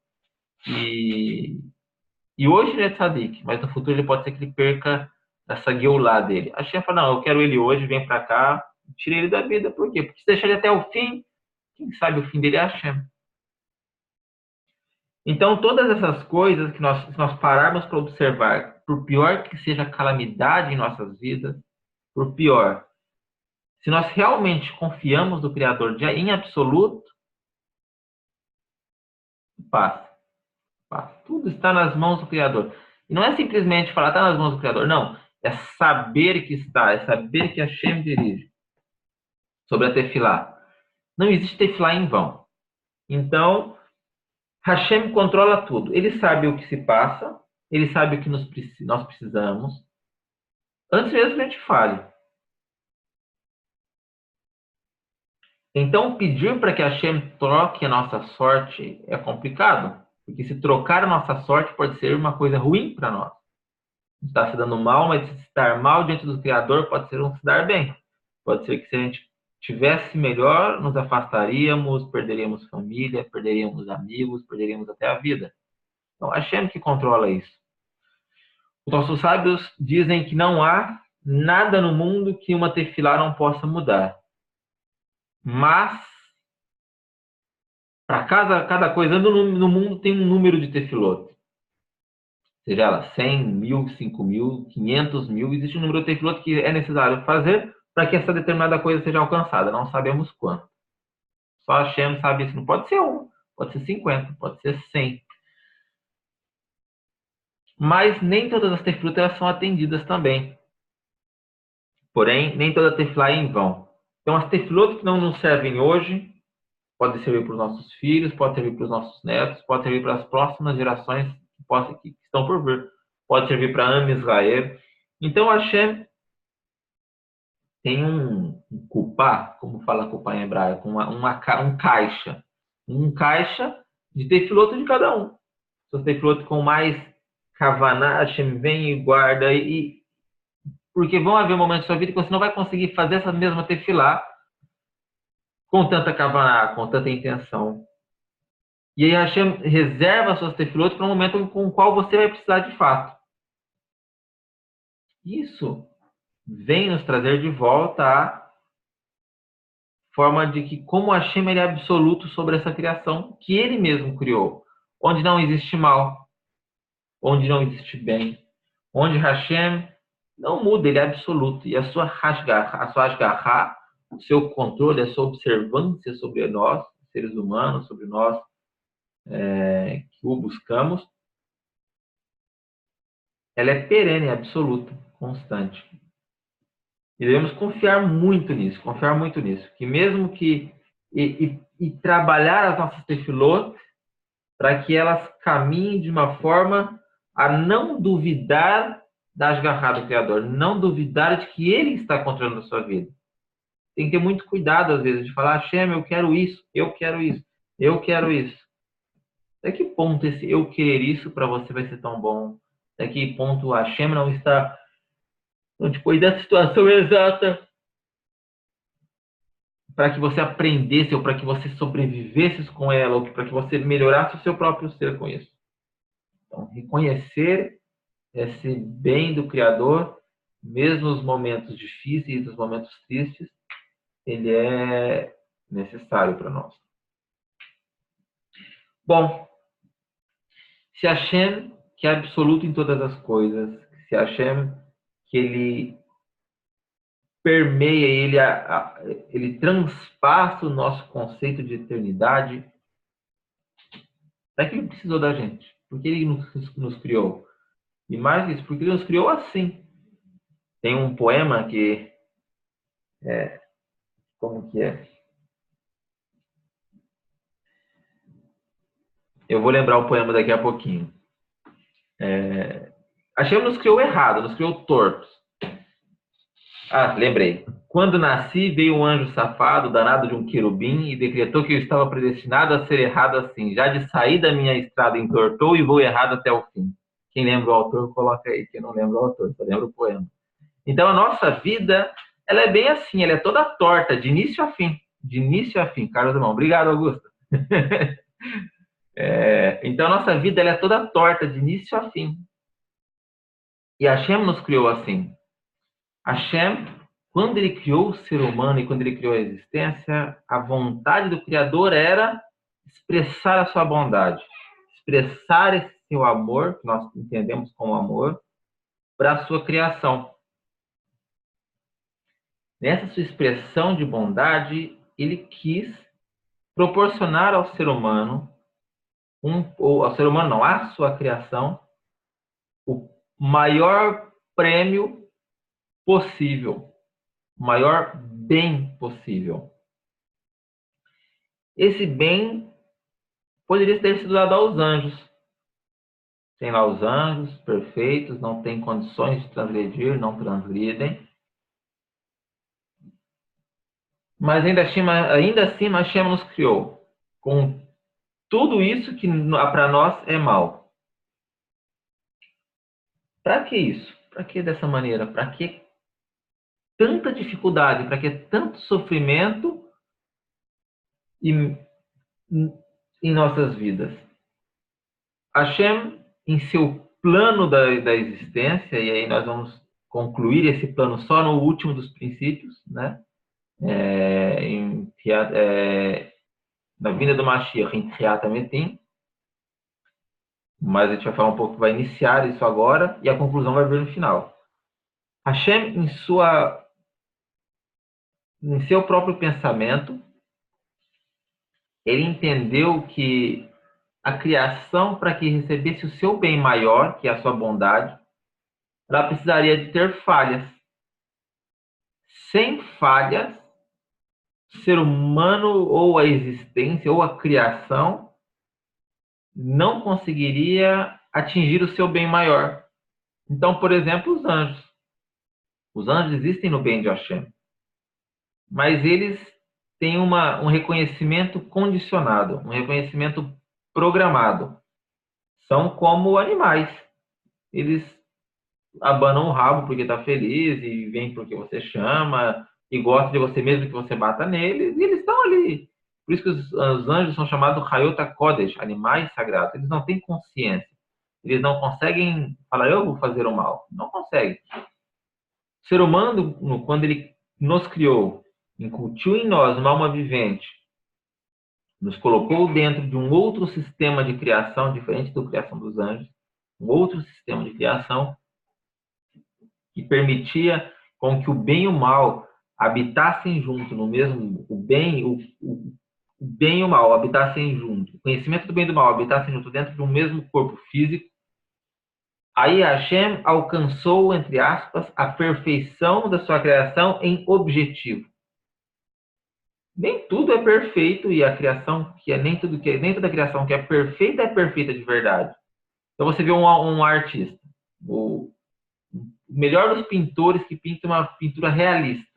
E hoje ele é tzadik, mas no futuro ele pode ser que ele perca essa gueulá dele. A Hashem fala, não, eu quero ele hoje, vem pra cá, tira ele da vida. Por quê? Porque se deixar ele até o fim, quem sabe o fim dele é a Hashem. Então, todas essas coisas que se nós pararmos para observar, por pior que seja a calamidade em nossas vidas, por pior, se nós realmente confiamos no Criador em absoluto, passa. Tudo está nas mãos do Criador. E não é simplesmente falar, está nas mãos do Criador. Não. É saber que está, é saber que a Hashem dirige. Sobre a tefilá. Não existe tefilá em vão. Então, Hashem controla tudo. Ele sabe o que se passa, ele sabe o que nós precisamos, antes mesmo que a gente fale. Então, pedir para que a Hashem troque a nossa sorte é complicado, porque se trocar a nossa sorte pode ser uma coisa ruim para nós. Está se dando mal, mas se estar mal diante do Criador pode ser um se dar bem. Pode ser que se a gente tivesse melhor, nos afastaríamos, perderíamos família, perderíamos amigos, perderíamos até a vida. Então, a Hashem que controla isso. Os nossos sábios dizem que não há nada no mundo que uma tefilá não possa mudar. Mas, para cada coisa no mundo tem um número de tefilot. Seja ela 100, 1000, 5000, 500 mil, existe um número de tefilot que é necessário fazer para que essa determinada coisa seja alcançada. Não sabemos quanto. Só a Hashem sabe isso. Não pode ser 1, pode ser 50, pode ser 100. Mas nem todas as tefilot são atendidas também. Porém, nem toda tefilá é em vão. Então, as tefilot que não nos servem hoje, podem servir para os nossos filhos, pode servir para os nossos netos, pode servir para as próximas gerações que estão por vir. Pode servir para Am Israel. Então, a Hashem tem um kupá, como fala kupá em hebraico, um caixa. Um caixa de tefilot de cada um. Se os tefilot com mais kavaná, Hashem vem e guarda. Porque vão haver momentos da sua vida que você não vai conseguir fazer essa mesma tefilá com tanta kavaná, com tanta intenção. E aí Hashem reserva suas tefilot para um momento com o qual você vai precisar de fato. Isso vem nos trazer de volta a forma de que como Hashem ele é absoluto sobre essa criação que ele mesmo criou. Onde não existe mal, onde não existe bem, onde Hashem não muda, ele é absoluto. E a sua Hashgaha, o seu controle, a sua observância sobre nós, seres humanos, sobre nós, que o buscamos, ela é perene, absoluta, constante. E devemos confiar muito nisso, que mesmo que e trabalhar as nossas tefilot para que elas caminhem de uma forma a não duvidar da Ashgaha do Criador, não duvidar de que Ele está controlando a sua vida. Tem que ter muito cuidado, às vezes, de falar, Hashem, eu quero isso, eu quero isso, eu quero isso. Até que ponto esse eu querer isso para você vai ser tão bom? Até que ponto Hashem não está depois da situação exata para que você aprendesse ou para que você sobrevivesse com ela ou para que você melhorasse o seu próprio ser com isso. Então, reconhecer esse bem do Criador, mesmo nos momentos difíceis, nos momentos tristes, ele é necessário para nós. Bom, se Hashem, que é absoluto em todas as coisas, se Hashem, que ele permeia, ele transpassa o nosso conceito de eternidade, para que ele precisou da gente? Porque ele nos criou. E mais isso, porque ele nos criou assim. Tem um poema que como que é? Eu vou lembrar o poema daqui a pouquinho. Hashem nos criou errado, nos criou tortos. Ah, lembrei. Quando nasci, veio um anjo safado, danado de um querubim, e decretou que eu estava predestinado a ser errado assim. Já de sair da minha estrada entortou e vou errado até o fim. Quem lembra o autor, coloca aí. Quem não lembra o autor, só lembra o poema. Então, a nossa vida, ela é bem assim, ela é toda torta, de início a fim. De início a fim. Carlos irmão, obrigado, Augusto. Então, a nossa vida, ela é toda torta, de início a fim. E Hashem nos criou assim. Hashem, quando ele criou o ser humano e quando ele criou a existência, a vontade do Criador era expressar a sua bondade, expressar esse seu amor, que nós entendemos como amor, para a sua criação. Nessa sua expressão de bondade, ele quis proporcionar ao ser humano, à sua criação, o maior prêmio possível, o maior bem possível. Esse bem poderia ter sido dado aos anjos. Tem lá os anjos perfeitos, não têm condições de transgredir, não transgridem. Mas ainda assim, Hashem nos criou com tudo isso que para nós é mal. Para que isso? Para que dessa maneira? Para que tanta dificuldade? Para que tanto sofrimento em nossas vidas? Hashem, em seu plano da existência, e aí nós vamos concluir esse plano só no último dos princípios, né? Na vinda do Mashiach, em Triata Metim, mas a gente vai falar um pouco, vai iniciar isso agora, e a conclusão vai vir no final. Hashem, em seu próprio pensamento, ele entendeu que a criação, para que recebesse o seu bem maior, que é a sua bondade, ela precisaria de ter falhas. Sem falhas, o ser humano, ou a existência, ou a criação, não conseguiria atingir o seu bem maior. Então, por exemplo, os anjos. Os anjos existem no bem de Hashem. Mas eles têm um reconhecimento condicionado, um reconhecimento programado. São como animais. Eles abanam o rabo porque está feliz e vem porque você chama e gosta de você mesmo que você bata neles. E eles estão ali. Por isso que os anjos são chamados Hayot HaKodesh, animais sagrados. Eles não têm consciência. Eles não conseguem falar, eu vou fazer o mal. Não conseguem. O ser humano, quando ele nos criou, incutiu em nós uma alma vivente, nos colocou dentro de um outro sistema de criação, diferente da criação dos anjos, um outro sistema de criação que permitia com que o bem e o mal habitassem junto no mesmo, o bem e o mal habitassem junto, o conhecimento do bem e do mal habitassem junto dentro de um mesmo corpo físico, Aí Hashem alcançou, entre aspas, a perfeição da sua criação em objetivo. Nem tudo é perfeito e a criação nem toda a criação que é perfeita de verdade. Então você vê um artista, o melhor dos pintores que pinta uma pintura realista.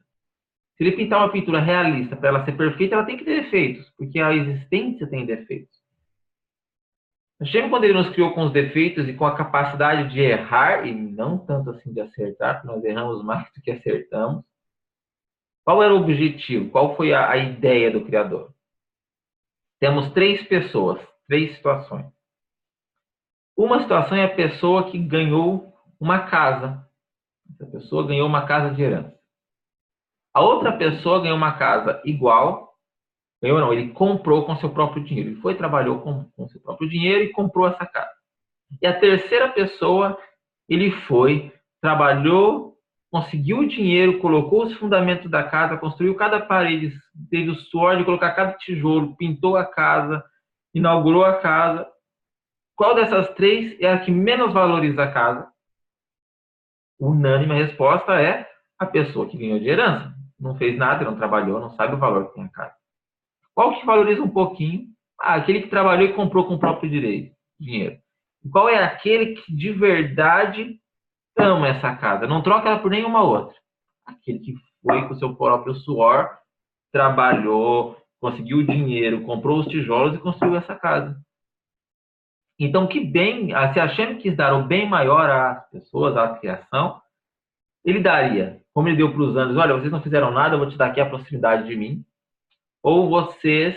Se ele pintar uma pintura realista para ela ser perfeita, ela tem que ter defeitos, porque a existência tem defeitos. Hashem, quando ele nos criou com os defeitos e com a capacidade de errar, e não tanto assim de acertar, porque nós erramos mais do que acertamos, qual era o objetivo? Qual foi a ideia do Criador? Temos três pessoas, três situações. Uma situação é a pessoa que ganhou uma casa. Essa pessoa ganhou uma casa de herança. A outra pessoa ganhou uma casa igual. Ganhou não, ele comprou com seu próprio dinheiro. Ele foi, trabalhou com seu próprio dinheiro e comprou essa casa. E a terceira pessoa, ele foi, trabalhou, conseguiu o dinheiro, colocou os fundamentos da casa, construiu cada parede, teve o suor de colocar cada tijolo, pintou a casa, inaugurou a casa. Qual dessas três é a que menos valoriza a casa? Unânime a resposta é a pessoa que ganhou de herança. Não fez nada, não trabalhou, não sabe o valor que tem a casa. Qual que valoriza um pouquinho? Aquele que trabalhou e comprou com o próprio dinheiro. Qual é aquele que de verdade ama essa casa? Não troca ela por nenhuma outra. Aquele que foi com o seu próprio suor, trabalhou, conseguiu o dinheiro, comprou os tijolos e construiu essa casa. Então, se Hashem quis dar o bem maior às pessoas, à criação, ele daria, como ele deu para os anjos, olha, vocês não fizeram nada, eu vou te dar aqui a proximidade de mim. Ou vocês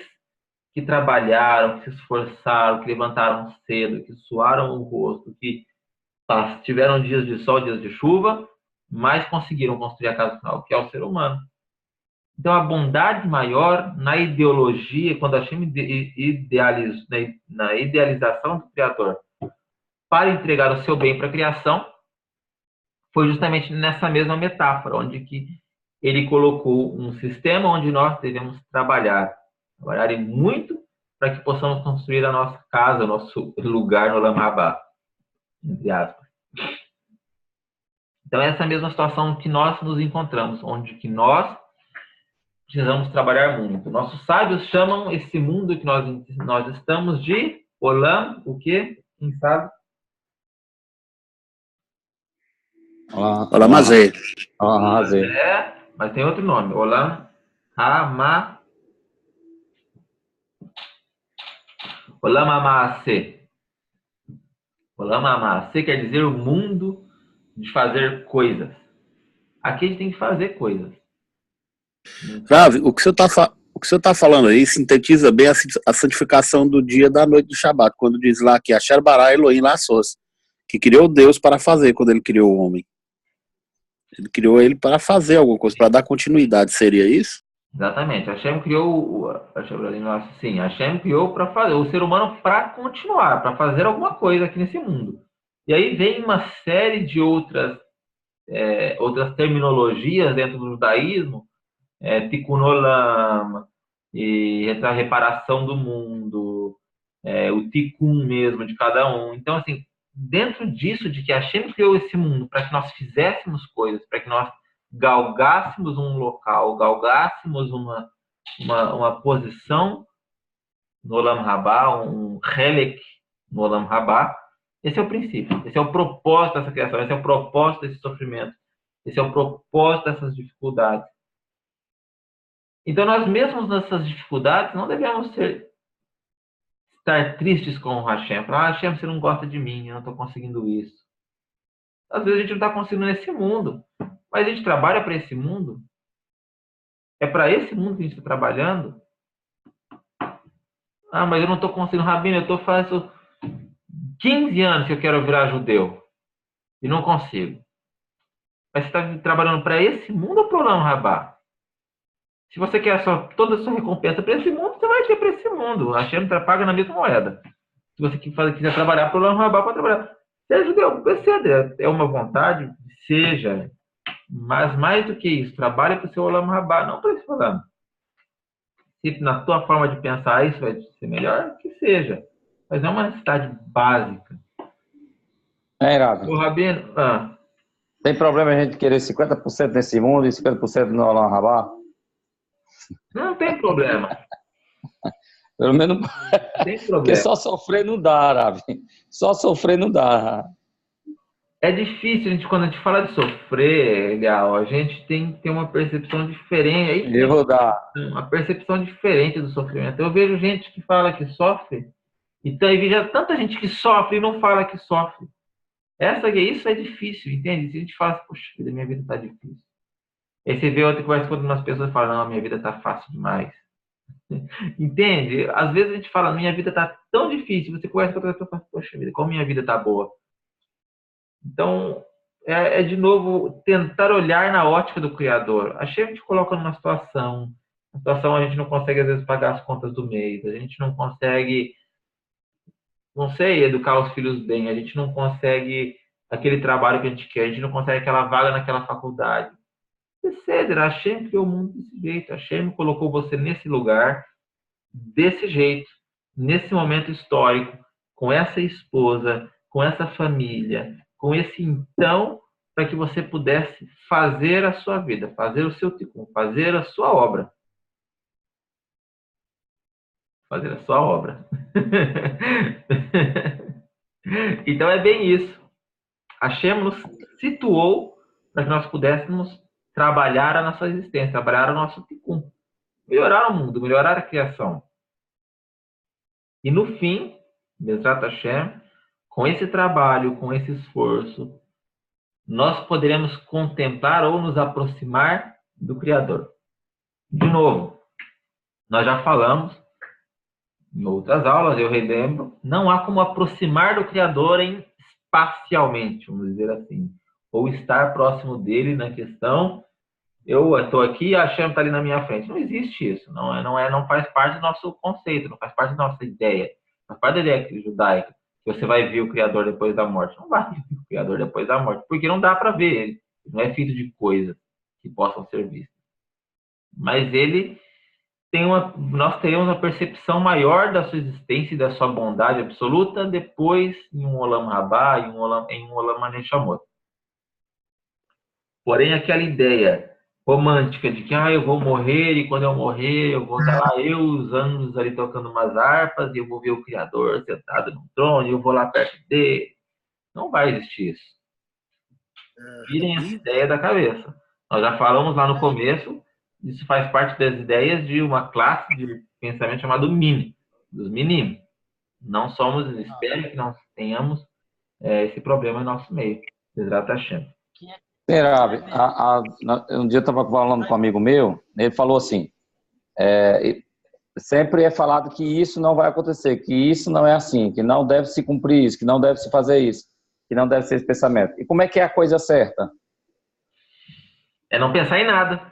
que trabalharam, que se esforçaram, que levantaram cedo, que suaram o rosto, que tiveram dias de sol, dias de chuva, mas conseguiram construir a casa final, que é o ser humano. Então, a bondade maior na ideologia, quando Hashem idealiza, na idealização do Criador, para entregar o seu bem para a criação, foi justamente nessa mesma metáfora, onde que ele colocou um sistema onde nós devemos trabalhar e muito para que possamos construir a nossa casa, o nosso lugar no Olam Rabá, entre aspas. Então, essa é a mesma situação que nós nos encontramos, onde que nós precisamos trabalhar muito. Nossos sábios chamam esse mundo que nós estamos de Olam, o quê? Quem sabe? Olam Hazé. Mas tem outro nome. Olam Hama. Olam Hamaaseh. Olam Hamaaseh quer dizer o mundo de fazer coisas. Aqui a gente tem que fazer coisas. Rav, o que o senhor está falando aí sintetiza bem a santificação do dia da noite do Shabat, quando diz lá que Asher bara Elohim Lassos, que criou Deus para fazer quando ele criou o homem. Ele criou ele para fazer alguma coisa, para dar continuidade, seria isso? Exatamente. Hashem criou Hashem criou para fazer o ser humano para continuar, para fazer alguma coisa aqui nesse mundo. E aí vem uma série de outras terminologias dentro do judaísmo, Tikkun Olam, e a reparação do mundo, o Tikkun mesmo de cada um. Então, assim, dentro disso, de que Hashem criou esse mundo para que nós fizéssemos coisas, para que nós galgássemos um local, galgássemos uma posição no Olam Rabá, um helek no Olam Rabá, esse é o princípio, esse é o propósito dessa criação, esse é o propósito desse sofrimento, esse é o propósito dessas dificuldades. Então, nós mesmos nessas dificuldades não devemos estar tristes com o Hashem. Falar, Hashem, você não gosta de mim, eu não estou conseguindo isso. Às vezes a gente não está conseguindo nesse mundo, mas a gente trabalha para esse mundo. É para esse mundo que a gente está trabalhando. Mas eu não estou conseguindo, Rabino, eu estou fazendo 15 anos que eu quero virar judeu e não consigo. Mas você está trabalhando para esse mundo ou para o Olam Rabá? Se você quer toda a sua recompensa para esse mundo, você vai ter para esse mundo. A Hashem paga na mesma moeda. Se você quiser trabalhar para o Olam Rabá, pode trabalhar. Seja judeu, é uma vontade, seja. Mas mais do que isso, trabalhe para o seu Olam Rabá, não para esse Olam. Se na tua forma de pensar isso vai ser melhor, que seja. Mas não é uma necessidade básica. Irabi? O Rabino, Tem problema a gente querer 50% nesse mundo e 50% no Olam Rabá? não tem problema. Pelo menos, Não tem porque problema. só sofrer não dá, Irabi. Só sofrer não dá. É difícil, quando a gente fala de sofrer, Elial, a gente tem que ter uma percepção diferente. Aí tem Eu vou dar. uma percepção diferente do sofrimento. Eu vejo gente que fala que sofre, e vejo tanta gente que sofre e não fala que sofre. Isso é difícil, entende? Se a gente fala assim, poxa vida, minha vida tá difícil. Aí você vê outra conversa com umas pessoas e fala, não, minha vida tá fácil demais. Entende? Às vezes a gente fala, minha vida tá tão difícil, você conversa com outra pessoa e fala, poxa vida, como minha vida tá boa. Então, de novo, tentar olhar na ótica do Criador. A gente coloca numa situação, a gente não consegue, às vezes, pagar as contas do mês, a gente não consegue, não sei, educar os filhos bem, a gente não consegue aquele trabalho que a gente quer, a gente não consegue aquela vaga naquela faculdade. Ceder, a Hashem criou o mundo desse jeito, a Hashem colocou você nesse lugar, desse jeito, nesse momento histórico, com essa esposa, com essa família, com esse então, para que você pudesse fazer a sua vida, fazer o seu tikkun, fazer a sua obra. Fazer a sua obra. Então é bem isso. Hashem nos situou para que nós pudéssemos trabalhar a nossa existência, trabalhar o nosso tikkun, melhorar o mundo, melhorar a criação. E no fim, Bezrat Hashem, com esse trabalho, com esse esforço, nós poderemos contemplar ou nos aproximar do Criador. De novo, nós já falamos em outras aulas, eu relembro, não há como aproximar do Criador espacialmente, vamos dizer assim, ou estar próximo dele na questão, eu estou aqui e a Hashem está ali na minha frente. Não existe isso, não faz parte do nosso conceito, não faz parte da nossa ideia, faz parte da ideia judaica, que você vai ver o Criador depois da morte. Não vai ver o Criador depois da morte, porque não dá para ver ele, não é feito de coisas que possam ser vistas. Mas ele nós teremos uma percepção maior da sua existência e da sua bondade absoluta depois em um Olam Rabá, em um Olam Neshamot. Porém, aquela ideia romântica de que eu vou morrer e quando eu morrer eu vou estar lá os anos ali tocando umas harpas e eu vou ver o Criador sentado no trono e eu vou lá perto dele. Não vai existir isso. Tirem essa ideia da cabeça. Nós já falamos lá no começo, isso faz parte das ideias de uma classe de pensamento chamado Mini, dos Minim. Não somos, espero que não tenhamos esse problema em nosso meio. Bezrat Hashem. Irabi, um dia eu estava falando com um amigo meu, ele falou assim, sempre é falado que isso não vai acontecer, que isso não é assim, que não deve se cumprir isso, que não deve se fazer isso, que não deve ser esse pensamento. E como é que é a coisa certa? É não pensar em nada.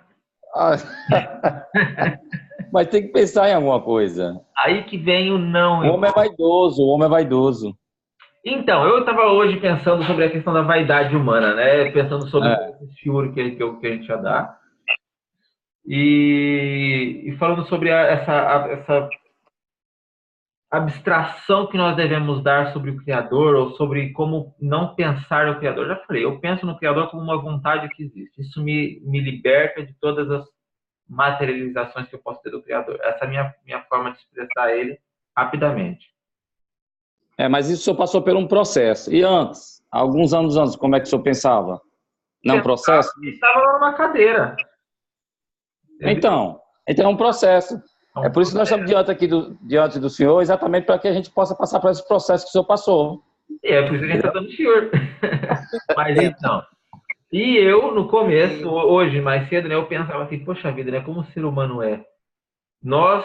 Mas tem que pensar em alguma coisa. Aí que vem o não. O homem é vaidoso. Então, eu estava hoje pensando sobre a questão da vaidade humana, né? Pensando sobre esse shiur que a gente ia dar. E falando sobre essa abstração que nós devemos dar sobre o Criador, ou sobre como não pensar no Criador. Já falei, eu penso no Criador como uma vontade que existe. Isso me liberta de todas as materializações que eu posso ter do Criador. Essa é a minha forma de expressar ele rapidamente. Mas isso o senhor passou por um processo. E antes, alguns anos antes, como é que o senhor pensava? Não, processo? Estava lá numa cadeira. Então é um processo. É por isso que nós estamos diante do senhor, exatamente para que a gente possa passar por esse processo que o senhor passou. É por isso que a gente está dando senhor. Mas então, e eu no começo, hoje, mais cedo, né, eu pensava assim, poxa vida, né, como o ser humano é. Nós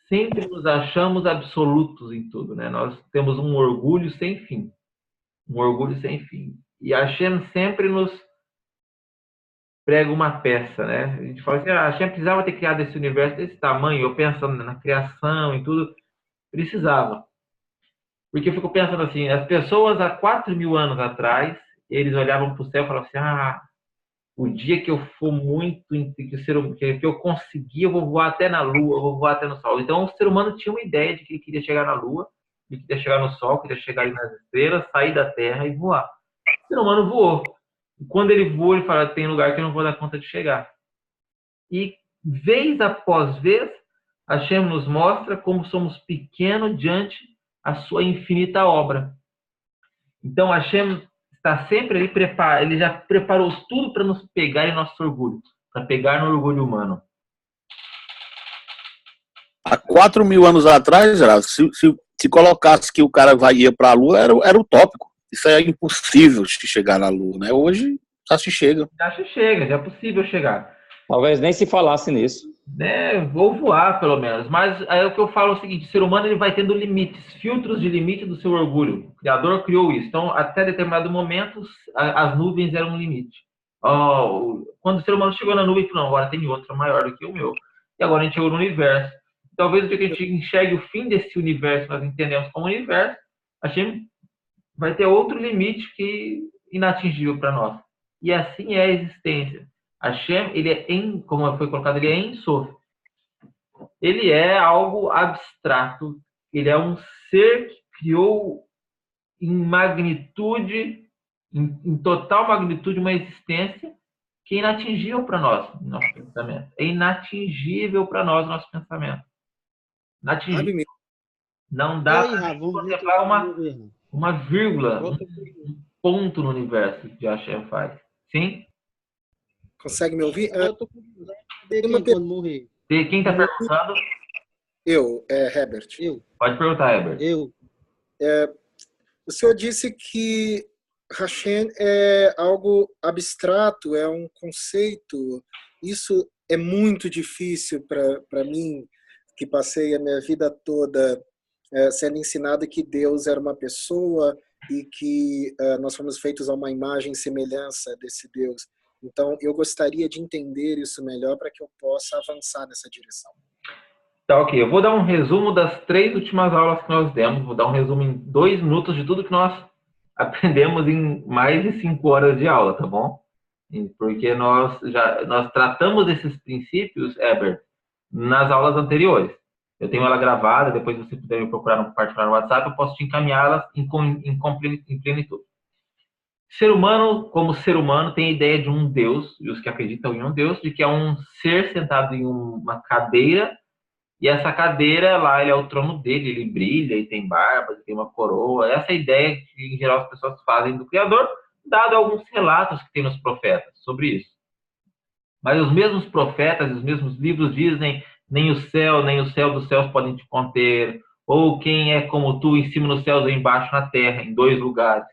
sempre nos achamos absolutos em tudo, né? Nós temos um orgulho sem fim. Um orgulho sem fim. E a Hashem sempre nos prega uma peça, né? A gente fala assim, a Hashem precisava ter criado esse universo desse tamanho, eu pensando na criação e tudo, precisava. Porque eu fico pensando assim, as pessoas há 4.000 anos atrás, eles olhavam para o céu e falavam assim, o dia que eu for muito, que eu conseguir, eu vou voar até na Lua, eu vou voar até no Sol. Então, o ser humano tinha uma ideia de que ele queria chegar na Lua, Ele queria chegar no Sol, queria chegar ali nas estrelas, sair da Terra e voar. O ser humano voou. E quando ele voou, ele fala, tem lugar que eu não vou dar conta de chegar. E vez após vez, Hashem nos mostra como somos pequenos diante a sua infinita obra. Então Hashem está sempre ali preparado, ele já preparou tudo para nos pegar em nosso orgulho, para pegar no orgulho humano. Há 4.000 anos atrás, Geraldo, se colocasse que o cara ia para a Lua, era utópico. Isso é impossível de chegar na Lua, né? Hoje já se chega. Já se chega, já é possível chegar. Talvez nem se falasse nisso. Né? Vou voar, pelo menos. Mas aí o que eu falo é o seguinte, o ser humano ele vai tendo limites, filtros de limite do seu orgulho. O Criador criou isso. Então, até determinado momento, as nuvens eram um limite. Quando o ser humano chegou na nuvem, ele falou, não, agora tem outra maior do que o meu. E agora a gente chegou no universo. Talvez o dia que a gente enxergue o fim desse universo, nós entendemos como universo, a gente vai ter outro limite que inatingível para nós. E assim é a existência. Hashem, ele é como foi colocado, ele é Ein Sof. Ele é algo abstrato. Ele é um ser que criou em magnitude, em total magnitude, uma existência que é inatingível para nós, nosso pensamento. É inatingível para nós, nosso pensamento. Inatingível. Não dá para contemplar uma vírgula, um ponto no universo que Hashem faz. Sim? Consegue me ouvir? Eu tô com quando morrer. Quem está perguntando? Herbert. Eu. Pode perguntar, Herbert. O senhor disse que Hashem é algo abstrato, é um conceito. Isso é muito difícil para mim, que passei a minha vida toda sendo ensinado que Deus era uma pessoa e que nós fomos feitos a uma imagem e semelhança desse Deus. Então, eu gostaria de entender isso melhor para que eu possa avançar nessa direção. Tá, ok. Eu vou dar um resumo das 3 últimas aulas que nós demos. Vou dar um resumo em 2 minutos de tudo que nós aprendemos em mais de 5 horas de aula, tá bom? Porque nós tratamos esses princípios, Herbert, nas aulas anteriores. Eu tenho ela gravada, depois você puder me procurar no particular no WhatsApp, eu posso te encaminhá-las em plenitude. Ser humano, como ser humano, tem a ideia de um Deus, e os que acreditam em um Deus, de que é um ser sentado em uma cadeira, e essa cadeira lá, ele é o trono dele, ele brilha, e tem barba, e tem uma coroa. Essa é a ideia que, em geral, as pessoas fazem do Criador, dado alguns relatos que tem nos profetas sobre isso. Mas os mesmos profetas, os mesmos livros dizem, nem o céu, nem o céu dos céus podem te conter, ou quem é como tu, em cima nos céus ou embaixo na terra, em 2 lugares.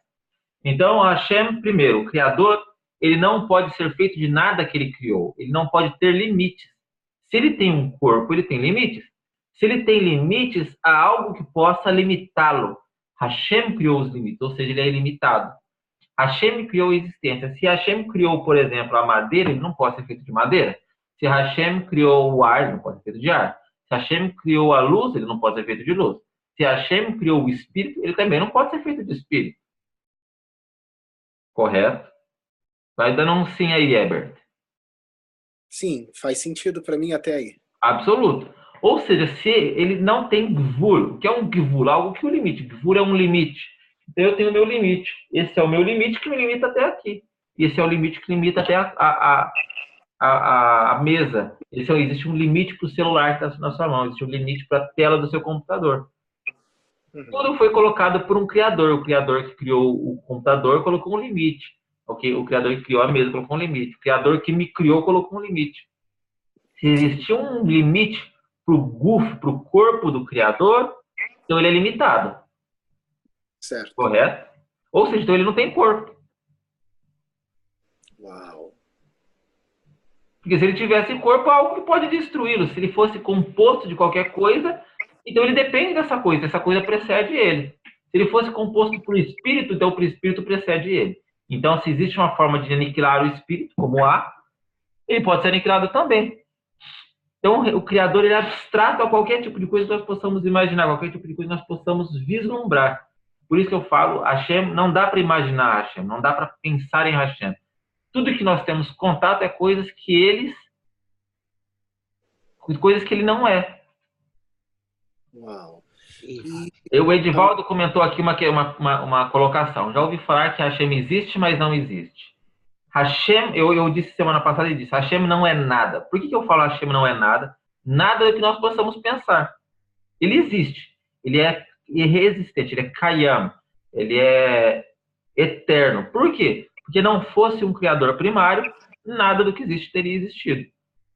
Então, Hashem, primeiro, o Criador, ele não pode ser feito de nada que ele criou. Ele não pode ter limites. Se ele tem um corpo, ele tem limites. Se ele tem limites, há algo que possa limitá-lo. Hashem criou os limites, ou seja, ele é ilimitado. Hashem criou a existência. Se Hashem criou, por exemplo, a madeira, ele não pode ser feito de madeira. Se Hashem criou o ar, ele não pode ser feito de ar. Se Hashem criou a luz, ele não pode ser feito de luz. Se Hashem criou o espírito, ele também não pode ser feito de espírito. Correto? Vai dando um sim aí, Herbert. Sim, faz sentido para mim até aí. Absoluto. Ou seja, se ele não tem gvul, o que é um gvul? Algo que o limite. Gvul é um limite. Então eu tenho o meu limite. Esse é o meu limite que me limita até aqui. E esse é o limite que limita até a mesa. Existe um limite para o celular que está na sua mão. Existe um limite para a tela do seu computador. Tudo foi colocado por um criador. O criador que criou o computador colocou um limite. Okay? O criador que criou a mesa colocou um limite. O criador que me criou colocou um limite. Se existia um limite para o corpo do criador, então ele é limitado. Certo. Correto? Ou seja, então ele não tem corpo. Uau. Porque se ele tivesse corpo, é algo que pode destruí-lo. Se ele fosse composto de qualquer coisa, então ele depende dessa coisa. Essa coisa precede ele. Se ele fosse composto por espírito, então o espírito precede ele. Então, se existe uma forma de aniquilar o espírito, como há, ele pode ser aniquilado também. Então, o Criador ele é abstrato a qualquer tipo de coisa que nós possamos imaginar, qualquer tipo de coisa que nós possamos vislumbrar. Por isso que eu falo, Hashem, não dá para imaginar Hashem, não dá para pensar em Hashem. Tudo que nós temos contato é coisas que ele não é. Uau. O Edivaldo comentou aqui uma colocação. Já ouvi falar que Hashem existe, mas não existe. Hashem, eu disse semana passada e disse, Hashem não é nada. Por que eu falo Hashem não é nada? Nada do que nós possamos pensar. Ele existe. Ele é irresistente, ele é Kayam. Ele é eterno. Por quê? Porque não fosse um criador primário, nada do que existe teria existido.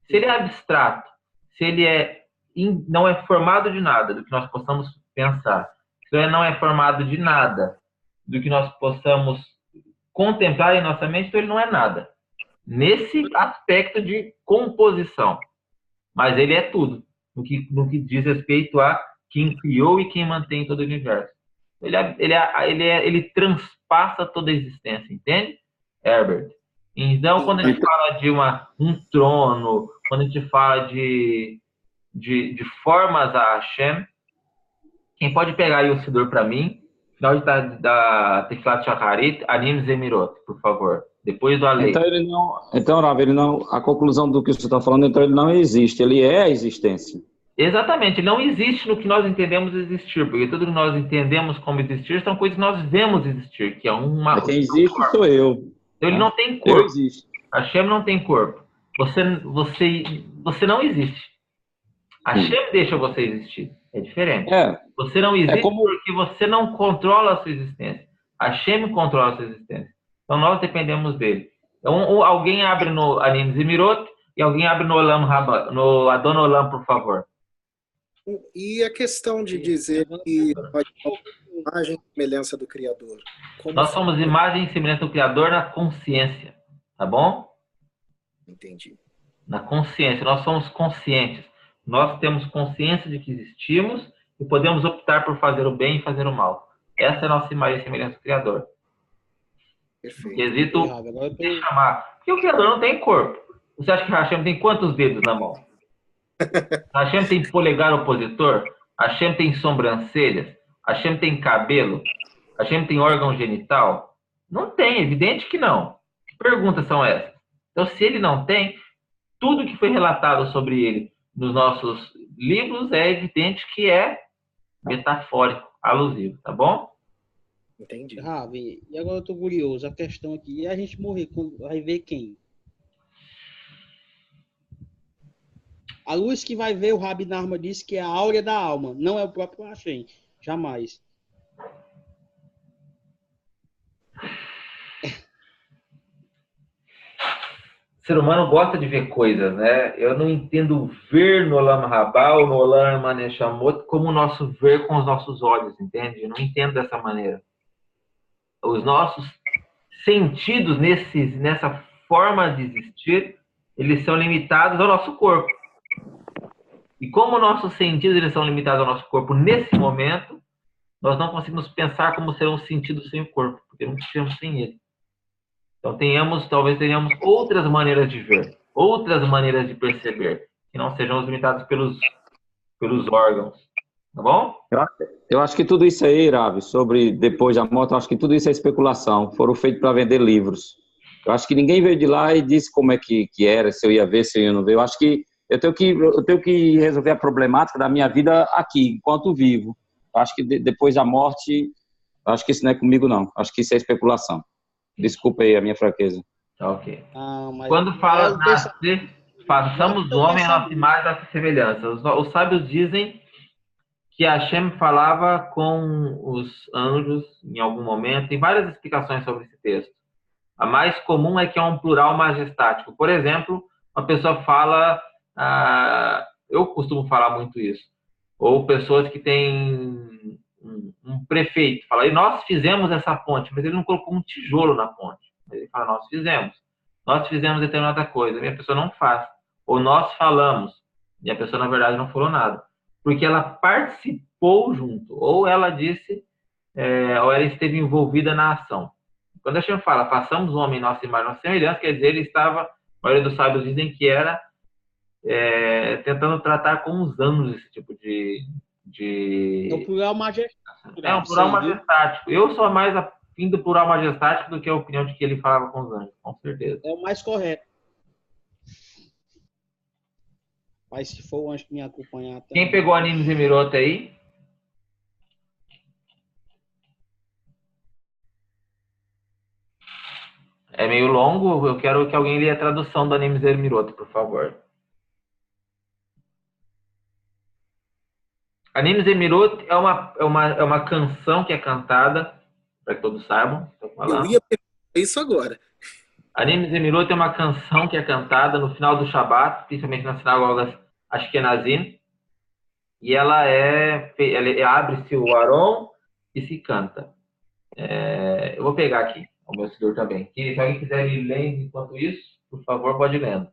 Se ele é abstrato, se ele não é formado de nada do que nós possamos pensar, se ele não é formado de nada do que nós possamos contemplar em nossa mente, então ele não é nada. Nesse aspecto de composição. Mas ele é tudo, no que diz respeito a quem criou e quem mantém todo o universo. Ele transpassa toda a existência, entende, Herbert? Então, quando a gente fala de um trono, quando a gente fala de formas a Hashem, quem pode pegar aí o Siddur para mim, final da Tefillat Shacharit, Anim Zemirot, por favor. Depois do Alei. Então, Rav, a conclusão do que você está falando, então ele não existe, ele é a existência. Exatamente, ele não existe no que nós entendemos existir, porque tudo que nós entendemos como existir são coisas que nós vemos existir, que é uma... Quem existe sou eu. Então ele não tem corpo. Eu existo. Hashem não tem corpo. Você não existe. Hashem deixa você existir. É diferente. Você não existe porque você não controla a sua existência. Hashem controla a sua existência. Então nós dependemos dele. Então alguém abre no Anim Zemirot e alguém abre no Olam Rabba, no Adon Olam, por favor. E a questão de dizer que nós somos imagem e semelhança do Criador. Nós somos imagem e semelhança do Criador na consciência. Tá bom? Entendi. Na consciência. Nós somos conscientes. Nós temos consciência de que existimos e podemos optar por fazer o bem e fazer o mal. Essa é a nossa imagem e semelhança do Criador. Perfeito. Quesito de chamar. Porque o Criador não tem corpo. Você acha que Hashem tem quantos dedos na mão? Hashem tem polegar opositor? Hashem tem sobrancelhas? Hashem tem cabelo? Hashem tem órgão genital? Não tem, é evidente que não. Que perguntas são essas? Então, se ele não tem, tudo que foi relatado sobre ele nos nossos livros é evidente que é metafórico, alusivo, tá bom? Entendi. Ravi, e agora eu tô curioso, a questão aqui, e a gente morrer, vai ver quem? A luz que vai ver, o Rabi Narma disse que é a áurea da alma, não é o próprio Hashem, jamais. O ser humano gosta de ver coisas, né? Eu não entendo ver no Olam Rabá ou no Olam Maneshamot como o nosso ver com os nossos olhos, entende? Eu não entendo dessa maneira. Os nossos sentidos nessa forma de existir, eles são limitados ao nosso corpo. E como nossos sentidos eles são limitados ao nosso corpo nesse momento, nós não conseguimos pensar como serão os sentidos sem o corpo, porque não existimos sem ele. Então talvez tenhamos outras maneiras de ver, outras maneiras de perceber, que não sejam limitadas pelos órgãos. Tá bom? Eu acho que tudo isso aí, Rav, sobre depois da morte, eu acho que tudo isso é especulação. Foram feitos para vender livros. Eu acho que ninguém veio de lá e disse como é que era, se eu ia ver, se eu não ver. Eu acho que eu tenho que resolver a problemática da minha vida aqui, enquanto vivo. Eu acho que depois da morte, eu acho que isso não é comigo, não. Eu acho que isso é especulação. Desculpa aí a minha fraqueza. Ok. Mas quando fala nascer, façamos o homem a nossa imagem e nossa semelhança. Os sábios dizem que Hashem falava com os anjos em algum momento. Tem várias explicações sobre esse texto. A mais comum é que é um plural majestático. Por exemplo, uma pessoa fala... eu costumo falar muito isso. Ou pessoas que têm um prefeito. Fala, e nós fizemos essa ponte, mas ele não colocou um tijolo na ponte. Ele fala, nós fizemos determinada coisa. E a pessoa não faz. Ou nós falamos. E a pessoa, na verdade, não falou nada. Porque ela participou junto. Ou ela disse, ou ela esteve envolvida na ação. Quando a gente fala, façamos o homem nossa imagem, nossa semelhança, quer dizer, ele estava, a maioria dos sábios dizem que era tentando tratar com os anjos esse tipo de... É o plural majestático. É um plural majestático. Eu sou mais afim do plural majestático do que a opinião de que ele falava com os anjos, com certeza. É o mais correto. Mas se for o anjo que me acompanhar... Quem pegou Anim Zemirot aí? meio longo, eu quero que alguém leia a tradução do Anime Zemiroto, por favor. Anime Zemiroto é uma canção que é cantada, para que todos saibam. Eu ia perguntar isso agora. Anime Zemiroto é uma canção que é cantada no final do Shabat, principalmente nas sinagogas Ashkenazim, e ela abre-se o Aron e se canta. Eu vou pegar aqui o meu seguidor também. Se alguém quiser ir lendo enquanto isso, por favor, pode ir lendo.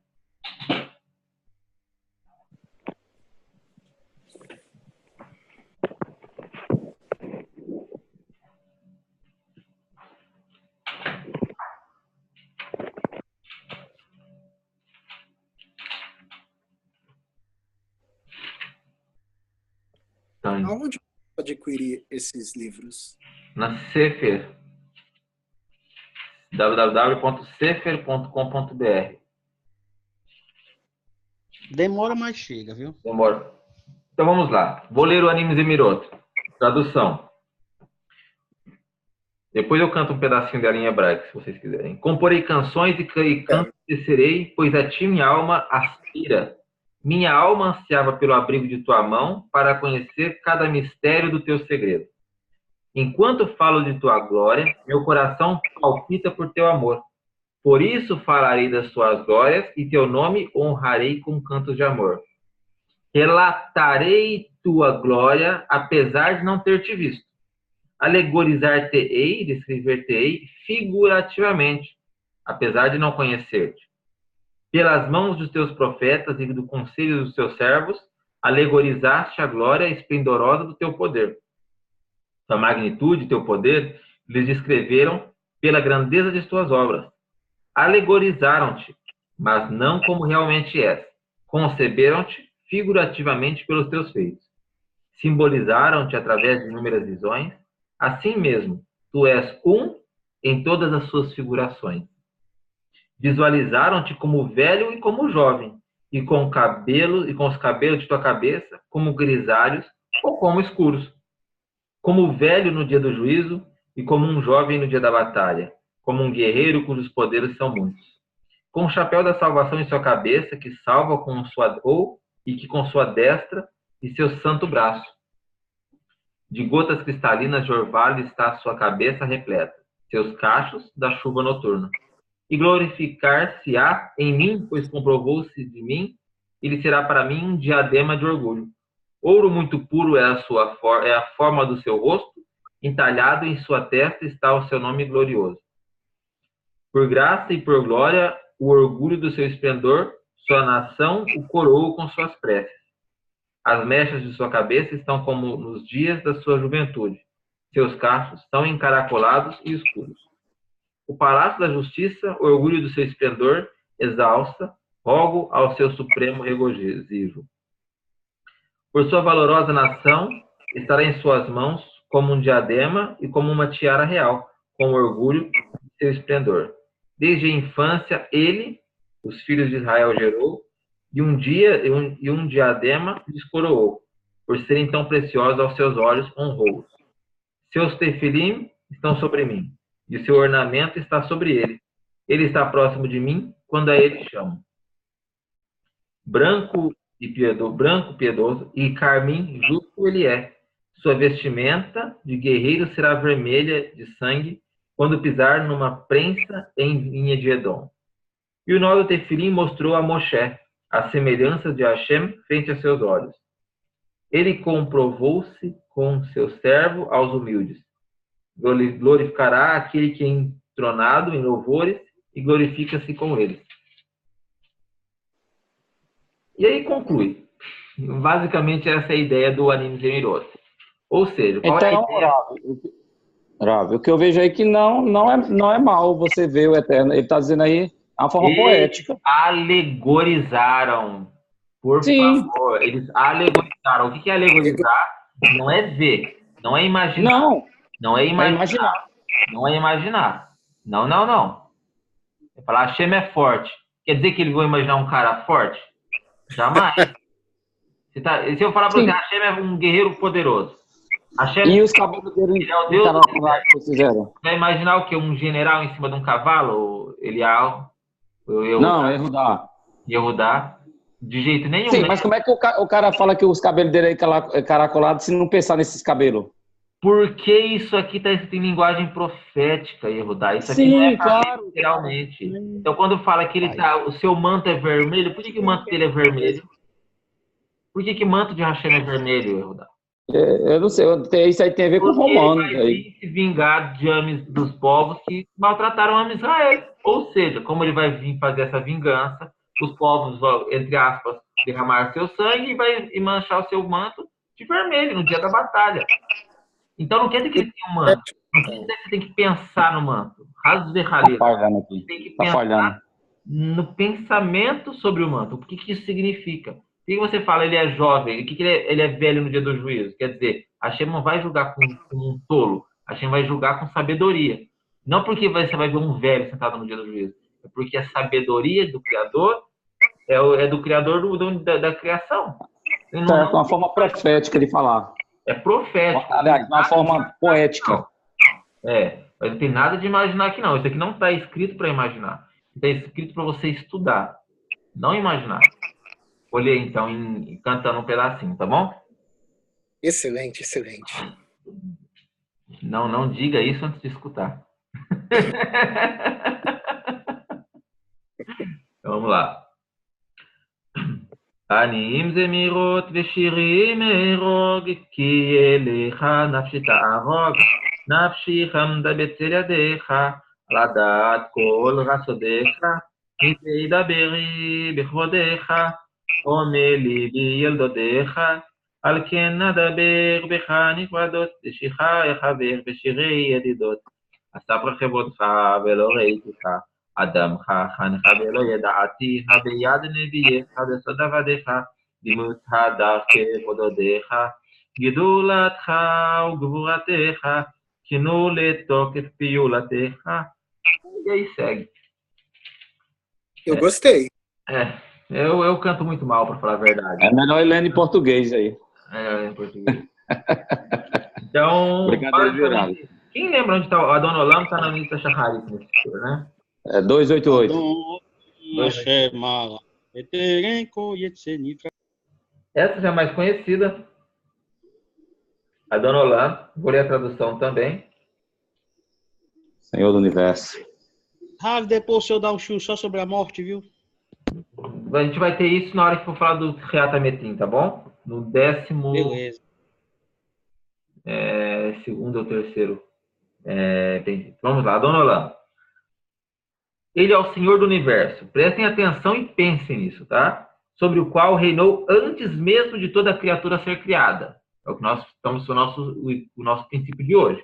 Aonde pode adquirir esses livros? Na Sefer. www.sefer.com.br. Demora, mas chega, viu? Demora. Então vamos lá. Vou ler o Anime Zemiroto. Tradução. Depois eu canto um pedacinho dela em hebraico, se vocês quiserem. Comporei canções e canto tecerei, pois a ti minha alma aspira. Minha alma ansiava pelo abrigo de tua mão, para conhecer cada mistério do teu segredo. Enquanto falo de tua glória, meu coração palpita por teu amor. Por isso falarei das tuas glórias e teu nome honrarei com cantos de amor. Relatarei tua glória, apesar de não ter te visto. Alegorizar-te-ei, descrever-te-ei figurativamente, apesar de não conhecer-te. Pelas mãos dos teus profetas e do conselho dos teus servos, alegorizaste a glória esplendorosa do teu poder. Tua magnitude e teu poder lhes descreveram pela grandeza de tuas obras. Alegorizaram-te, mas não como realmente és. Conceberam-te figurativamente pelos teus feitos. Simbolizaram-te através de inúmeras visões. Assim mesmo, tu és um em todas as suas figurações. Visualizaram-te como velho e como jovem, e com os cabelos de tua cabeça como grisalhos ou como escuros. Como velho no dia do juízo e como um jovem no dia da batalha, como um guerreiro cujos poderes são muitos. Com o chapéu da salvação em sua cabeça, que salva que com sua destra e seu santo braço. De gotas cristalinas de orvalho está a sua cabeça repleta, seus cachos da chuva noturna. E glorificar-se-á em mim, pois comprovou-se de mim, ele será para mim um diadema de orgulho. Ouro muito puro é a forma do seu rosto, entalhado em sua testa está o seu nome glorioso. Por graça e por glória, o orgulho do seu esplendor, sua nação o coroou com suas preces. As mechas de sua cabeça estão como nos dias da sua juventude. Seus cachos estão encaracolados e escuros. O palácio da justiça, o orgulho do seu esplendor, exalça, rogo ao seu supremo regozijo. Por sua valorosa nação, estará em suas mãos como um diadema e como uma tiara real, com o orgulho de seu esplendor. Desde a infância, ele, os filhos de Israel, gerou, e um diadema lhes coroou, por serem tão preciosos aos seus olhos, honrou-os. Seus tefilim estão sobre mim, e o seu ornamento está sobre ele. Ele está próximo de mim quando a ele chamo. Branco, piedoso, e carmim justo ele é. Sua vestimenta de guerreiro será vermelha de sangue quando pisar numa prensa em vinha de Edom. E o nó do tefilim mostrou a Moshe a semelhança de Hashem frente a seus olhos. Ele comprovou-se com seu servo aos humildes. Glorificará aquele que é entronado em louvores e glorifica-se com ele. E aí conclui. Basicamente essa é a ideia do Anime Zemiroto. Ou seja, qual é a ideia? Rav, o que eu vejo aí que não é mal você ver o Eterno. Ele está dizendo aí é uma forma poética. Alegorizaram. Por favor. Eles alegorizaram. O que é alegorizar? Não é ver. Não é imaginar. Não é imaginar. Não é imaginar. Não. Você falar, Hashem é forte. Quer dizer que eles vão imaginar um cara forte? Jamais. Se eu falar para você, Hashem é um guerreiro poderoso. Hashem, e os cabelos dele ele é o Deus do deserto. Você vai imaginar o quê? Um general em cima de um cavalo? Elial, Não, Yehudá. Yehudá. De jeito nenhum. Sim, mas como é que o cara fala que os cabelos dele é caracolados se não pensar nesses cabelos? Porque isso aqui está escrito em linguagem profética, Yehudá. Isso aqui não Sim, é para ler claro. literalmente. Então, quando fala que o seu manto é vermelho, por que o manto dele é vermelho? Por que o manto de Hashem é vermelho, Yehudá? Eu não sei, isso aí tem a ver com Porque ele romanos. vai Aí. vir se vingar dos povos que maltrataram a Israel. Ou seja, como ele vai vir fazer essa vingança, os povos vão, entre aspas, derramar seu sangue e manchar o seu manto de vermelho no dia da batalha. Então não quer dizer que ele tem um manto. Não quer dizer que você tem que pensar no manto. Raso de Tá ralheiro. falhando aqui. Tem que Tá pensar falhando. no pensamento sobre o manto. O que isso significa? O que você fala, ele é jovem? O que ele é velho no dia do juízo? Quer dizer, Hashem não vai julgar com um tolo. Hashem vai julgar com sabedoria. Não porque você vai ver um velho sentado no dia do juízo. É porque a sabedoria do Criador é do Criador da criação. Certo, uma forma profética de falar. É profético. Aliás, uma forma poética. Mas não tem nada de imaginar aqui, não. Isso aqui não está escrito para imaginar. Está escrito para você estudar, não imaginar. Olhei, então, cantando um pedacinho, tá bom? Excelente, excelente. Não diga isso antes de escutar. Então, vamos lá. עניים זמירות ושירים ארוג, כי אליך נפשי תערוג, נפשי חמדה בצל ידיך, לדעת כל רסודיך, מפני ידברי בכבודיך, עומד ליבי ילדודיך, על כן נדבר בך נכבדות, תשיכה יחבר בשירי ידידות, אספר כבודך ולא ראיתיך, אדם חכנך ולא ידעתי, ביד נביאך בסוד עבדיך, דמות הדר כבודדיך, גדולתך וגבורתך, כינו לתוקף פעולתך. E aí segue. Eu gostei. Eu canto muito mal, para falar a verdade. É melhor ir lendo em português aí. Em português. Então, quem lembra onde está a Dona Olam? Está na lista Shacharit nesse filme, né? É 288. Essa já é mais conhecida. A Dona Olam. Vou ler a tradução também. Senhor do Universo. Rav, depois o senhor dá um chute só sobre a morte, viu? A gente vai ter isso na hora que for falar do Reata Metim, tá bom? No 10º... Beleza. Segundo ou terceiro. Vamos lá, Dona Olam. Ele é o Senhor do Universo. Prestem atenção e pensem nisso, tá? Sobre o qual reinou antes mesmo de toda a criatura ser criada. É o que nós estamos o nosso princípio de hoje.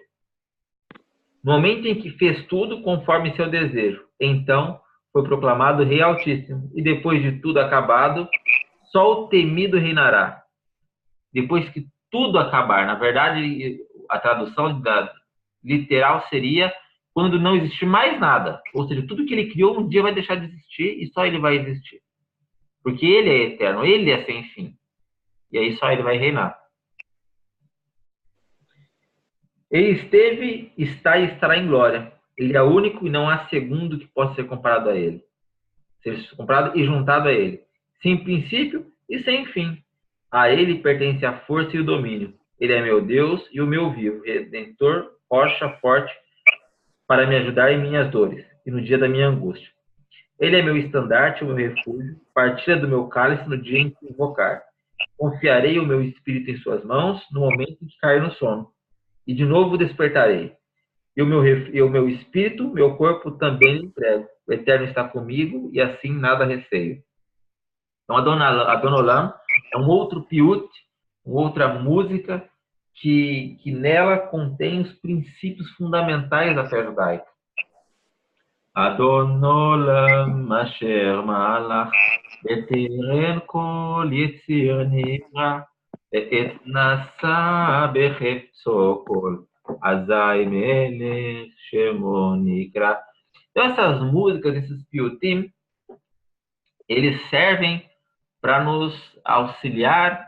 No momento em que fez tudo conforme seu desejo, então foi proclamado Rei Altíssimo. E depois de tudo acabado, só o temido reinará. Depois que tudo acabar, na verdade, a tradução literal seria quando não existir mais nada. Ou seja, tudo que ele criou um dia vai deixar de existir e só ele vai existir. Porque ele é eterno, ele é sem fim. E aí só ele vai reinar. Ele esteve, está e estará em glória. Ele é único e não há segundo que possa ser comparado a ele. Ser comparado e juntado a ele. Sem princípio e sem fim. A ele pertence a força e o domínio. Ele é meu Deus e o meu vivo, Redentor, rocha forte, para me ajudar em minhas dores e no dia da minha angústia. Ele é meu estandarte, o meu refúgio, partilha do meu cálice no dia em que invocar. Confiarei o meu espírito em suas mãos no momento em que cair no sono. E de novo despertarei. E o meu espírito, meu corpo também lhe entrego. O Eterno está comigo e assim nada receio. Então a Dona Olam é um outro piut, uma outra música que nela contém os princípios fundamentais da fé judaica. Adon Olam asher malach betiren kol yetzir nivra et nasa bechepso kol azai melech shemo nikra. Então essas músicas, esses piutim, eles servem para nos auxiliar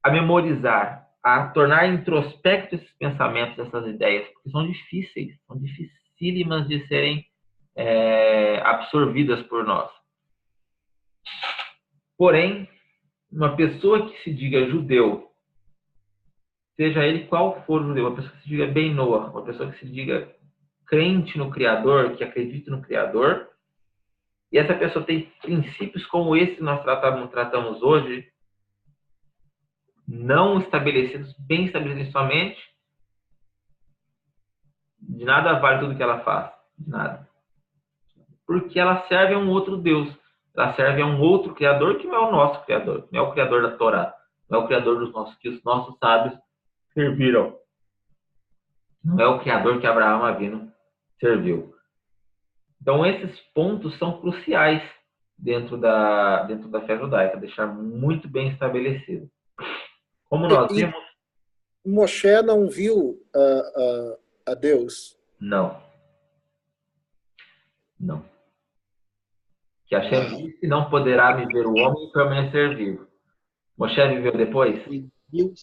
a memorizar, a tornar introspecto esses pensamentos, essas ideias, porque são difíceis, são dificílimas de serem absorvidas por nós. Porém, uma pessoa que se diga judeu, seja ele qual for o judeu, uma pessoa que se diga Ben Noah, uma pessoa que se diga crente no Criador, que acredita no Criador, e essa pessoa tem princípios como esse que nós tratamos hoje, não estabelecidos, bem estabelecidos somente, de nada vale tudo que ela faz, de nada. Porque ela serve a um outro Deus, ela serve a um outro Criador que não é o nosso Criador, não é o Criador da Torá, não é o Criador dos nossos, que os nossos sábios serviram. Não é o Criador que Abraão Avinu serviu. Então, esses pontos são cruciais dentro da fé judaica, deixar muito bem estabelecido. Como nós vimos... Moshe não viu a Deus? Não. Que Hashem disse, não poderá viver o homem e permanecer vivo. Moshe viveu depois? Viu o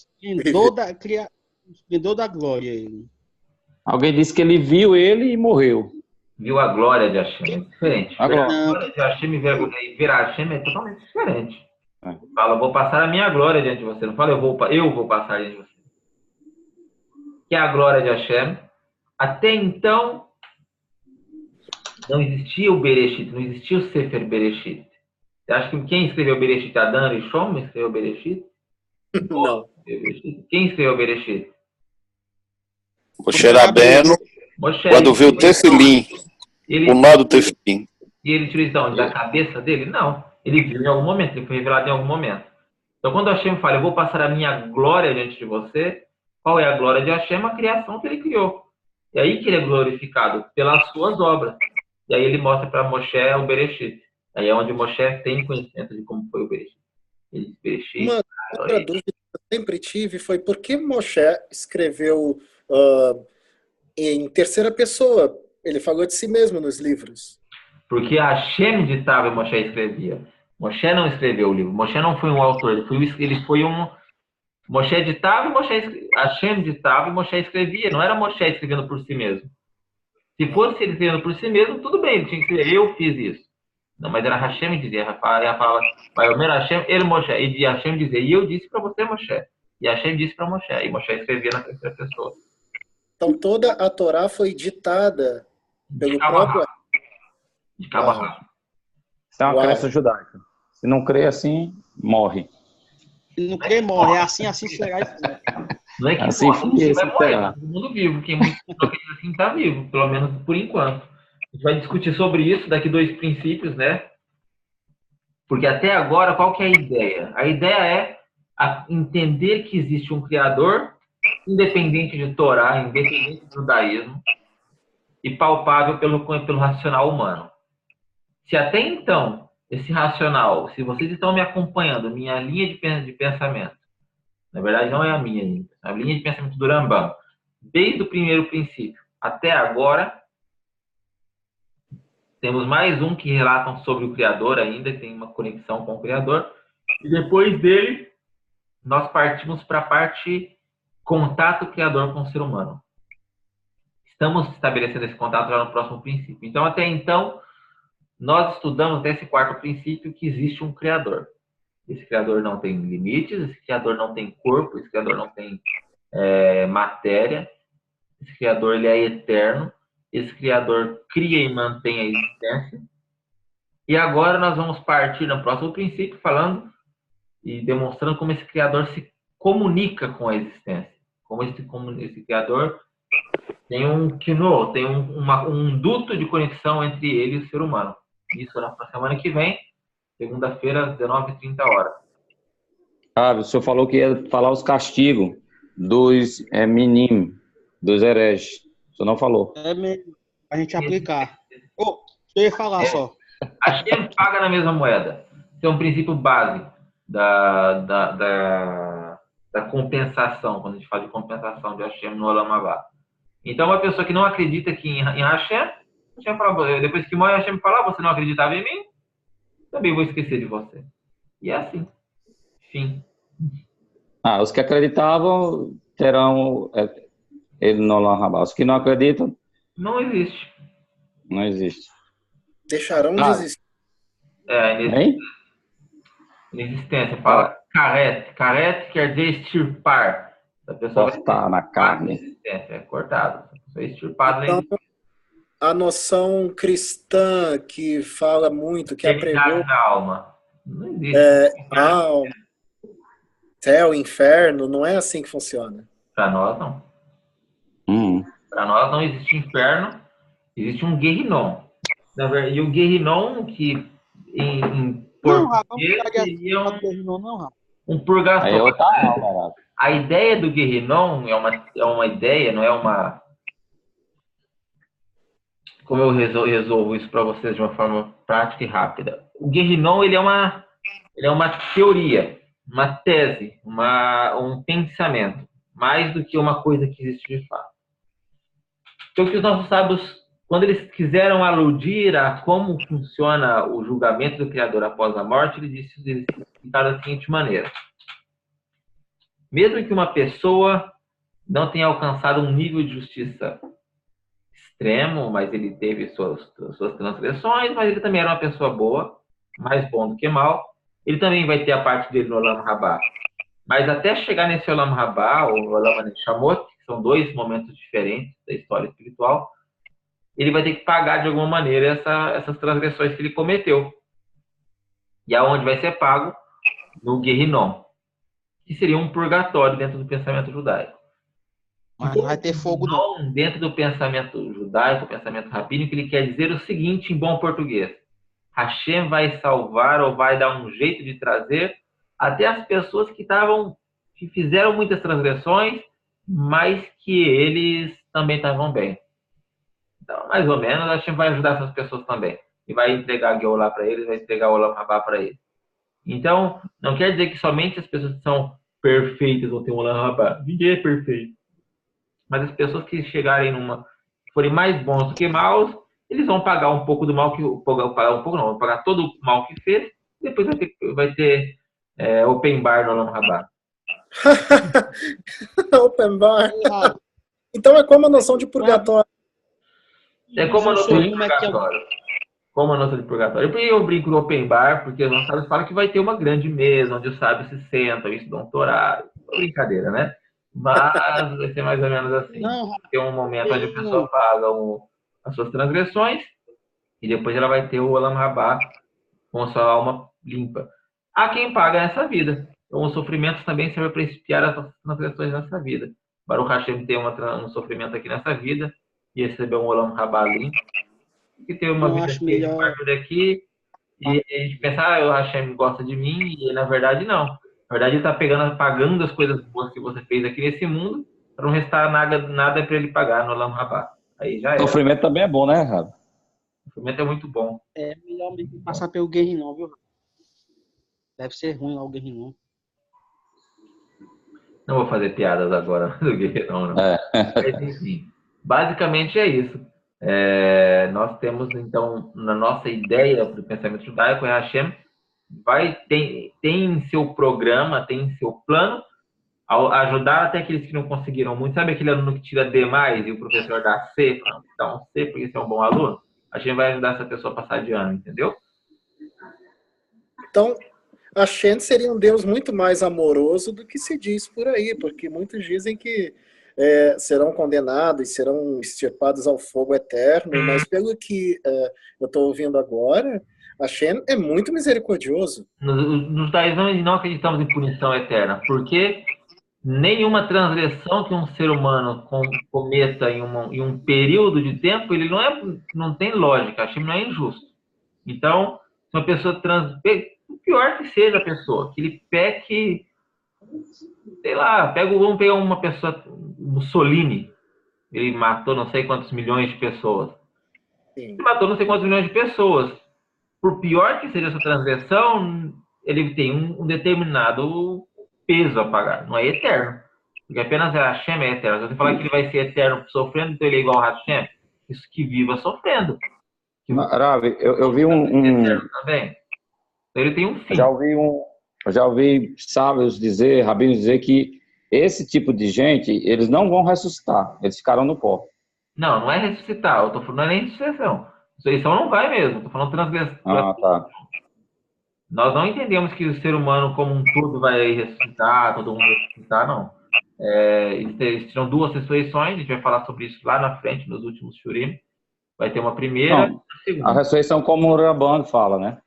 esplendor da glória. Ele. Alguém disse que ele viu ele e morreu. Viu a glória de Hashem, é diferente. A glória de Hashem e ver Hashem é totalmente diferente. Fala, eu vou passar a minha glória diante de você. Não fala, eu vou passar diante de você. Que é a glória de Hashem. Até então, não existia o Bereshit, não existia o Sefer Bereshit. Você acha que quem escreveu Bereshit? Adão e Shom escreveu Bereshit? Não. Quem escreveu Bereshit? Moshe Rabbeinu, quando viu o tefilim, o nó do tefilim. E ele tirou então da cabeça dele? Não. Ele viu em algum momento, ele foi revelado em algum momento. Então, quando Hashem fala, eu vou passar a minha glória diante de você, qual é a glória de Hashem? A criação que ele criou. E aí que ele é glorificado pelas suas obras. E aí ele mostra para Moshe o Bereshit. Aí é onde Moshe tem conhecimento de como foi o Bereshit. Uma outra dúvida que eu sempre tive foi por que Moshe escreveu em terceira pessoa? Ele falou de si mesmo nos livros. Porque Hashem ditava e Moshe escrevia. Moshe não escreveu o livro. Moshe não foi um autor. Ele foi um... Moshe ditava e Hashem ditava e Moshe escrevia. Não era Moshe escrevendo por si mesmo. Se fosse ele escrevendo por si mesmo, tudo bem. Ele tinha que escrever, eu fiz isso. Não, mas era Hashem que dizia. Ela falava, vai o Hashem, ele Moshe. E Hashem dizia, e eu disse para você, Moshe. E Hashem disse para Moshe. E Moshe escrevia na terceira pessoa. Então toda a Torá foi ditada pelo próprio... De cabo a rabo. Isso é uma crença judaica. Se não crê assim, morre. Se não crê, morre. É assim será. Não é que assim morre, vai morrer. Todo mundo vivo. Quem não acredita assim está vivo, pelo menos por enquanto. A gente vai discutir sobre isso daqui 2 princípios, né? Porque até agora, qual que é a ideia? A ideia é entender que existe um Criador, independente de Torá, independente do judaísmo, e palpável pelo racional humano. Se até então, esse racional, se vocês estão me acompanhando, minha linha de pensamento, na verdade não é a minha linha, a linha de pensamento do Rambam, desde o primeiro princípio até agora, temos mais um que relatam sobre o Criador ainda, que tem uma conexão com o Criador, e depois dele, nós partimos para a parte contato Criador com o ser humano. Estamos estabelecendo esse contato já no próximo princípio. Então, até então, nós estudamos nesse 4º princípio que existe um Criador. Esse Criador não tem limites, esse Criador não tem corpo, esse Criador não tem matéria, esse Criador ele é eterno, esse Criador cria e mantém a existência. E agora nós vamos partir no próximo princípio falando e demonstrando como esse Criador se comunica com a existência. Como esse Criador tem um duto de conexão entre ele e o ser humano. Isso na semana que vem, segunda-feira, às 19h30. O senhor falou que ia falar os castigos dos meninos, dos hereges. O senhor não falou. É mesmo, a gente aplicar. Eu ia falar só. Hashem paga na mesma moeda. Esse é um princípio base da compensação, quando a gente fala de compensação de Hashem no Olam Haba. Então, uma pessoa que não acredita aqui em Hashem fala, depois que morre, Hashem fala, você não acreditava em mim? Também vou esquecer de você. E é assim. Fim. Os que acreditavam terão ele no Olam Haba. Os que não acreditam... Não existe. Não existe. Deixarão de Ah, existir. hein? Inexistência. Fala caret. Caret quer dizer extirpar. A pessoa vai Cortar na carne. existência, é cortado. A pessoa é extirpada na Então, existência. a noção cristã que fala muito, que apregou Eternidade na alma. Não existe. alma, céu, inferno, não é assim que funciona. Para nós, não. Para nós não existe inferno, existe um Guerrinon. E o Guerrinon, que em Não, Rafa, não português pode seria não, Rafa. um Aí é purgatório. outra alma, né? A ideia do Guerrinon é uma ideia, não é uma... Como eu resolvo isso para vocês de uma forma prática e rápida. O Guerrinon, ele é uma teoria, uma tese, um pensamento, mais do que uma coisa que existe de fato. Então, que os nossos sábios, quando eles quiseram aludir a como funciona o julgamento do Criador após a morte, eles explicaram da seguinte maneira: mesmo que uma pessoa não tenha alcançado um nível de justiça extremo, mas ele teve suas transgressões, mas ele também era uma pessoa boa, mais bom do que mal, ele também vai ter a parte dele no Olam Rabá. Mas até chegar nesse Olam Rabá, ou Olam Neshamot, que são dois momentos diferentes da história espiritual, ele vai ter que pagar de alguma maneira essas transgressões que ele cometeu. E aonde vai ser pago? No Guerrinon, que seria um purgatório dentro do pensamento judaico. Mas não vai ter fogo, não. Dentro do pensamento judaico, pensamento rabínico, ele quer dizer o seguinte em bom português: Hashem vai salvar ou vai dar um jeito de trazer até as pessoas que fizeram muitas transgressões, mas que eles também estavam bem. Então, mais ou menos, Hashem vai ajudar essas pessoas também. E vai entregar a Geulah para eles, vai entregar o Olam Rabá para eles. Então, não quer dizer que somente as pessoas que são perfeitas vão ter um Olam Rabá. Ninguém é perfeito. Mas as pessoas que forem mais bons do que maus, eles vão pagar um pouco do mal vão pagar todo o mal que fez, e depois vai ter open bar no Olam Rabá. Open bar. Então é como a noção de purgatório. É como a noção de purgatório. Como a noção de purgatório. Eu brinco no open bar, porque os sábios falam que vai ter uma grande mesa, onde os sábios se sentam e estudam Torá. Brincadeira, né? Mas vai ser mais ou menos assim. Tem um momento onde a pessoa paga as suas transgressões e depois ela vai ter o Olam Rabá com a sua alma limpa. Há quem paga nessa vida. Então, os sofrimentos também servem para expiar as transgressões nessa vida. Baruch Hashem tem um sofrimento aqui nessa vida e recebeu um Olam Rabá limpo. E ter uma vida aqui, melhor daqui, e a gente pensa, o Hashem gosta de mim, e na verdade não. Na verdade, ele está pagando as coisas boas que você fez aqui nesse mundo, para não restar nada para ele pagar no Olam Rabá. Aí já é. O sofrimento também é bom, né, Rabi? O sofrimento é muito bom. É melhor mesmo passar pelo Guerrinon, viu? Deve ser ruim lá o Guerrinon. Não vou fazer piadas agora do Guerrinon, não. Mas, enfim, basicamente é isso. Nós temos, então, na nossa ideia do pensamento judaico, Hashem tem seu programa, tem seu plano, ajudar até aqueles que não conseguiram muito. Sabe aquele aluno que tira D+, e o professor dá C, dá um C porque você é um bom aluno? A gente vai ajudar essa pessoa a passar de ano, entendeu? Então, Hashem seria um Deus muito mais amoroso do que se diz por aí, porque muitos dizem que serão condenados, serão extirpados ao fogo eterno, mas pelo que eu estou ouvindo agora, Hashem é muito misericordioso. Nos judaísmos não acreditamos em punição eterna, porque nenhuma transgressão que um ser humano cometa em um período de tempo, ele não tem lógica, Hashem não é injusto. Então, se uma pessoa o pior que seja a pessoa, que ele peque, sei lá, vamos pegar uma pessoa, Mussolini, ele matou não sei quantos milhões de pessoas. Sim. Ele matou não sei quantos milhões de pessoas. Por pior que seja essa transgressão, ele tem um determinado peso a pagar, não é eterno. Porque apenas Hashem é eterno. Se você falar que ele vai ser eterno sofrendo, então ele é igual a Hashem, isso que viva sofrendo. Rabi, eu vi Também. Então ele tem um fim. Eu já ouvi sábios rabinos dizer que esse tipo de gente, eles não vão ressuscitar, eles ficaram no pó. Não é ressuscitar, não é nem ressurreição. Ressurreição não vai mesmo. Estou falando transgressão. Ah, tá. Nós não entendemos que o ser humano como um todo vai ressuscitar, todo mundo vai ressuscitar, não. Eles terão duas ressurreições, a gente vai falar sobre isso lá na frente, nos últimos Shurim. Vai ter uma primeira e Não, uma a segunda. ressurreição como o Rambam fala, né?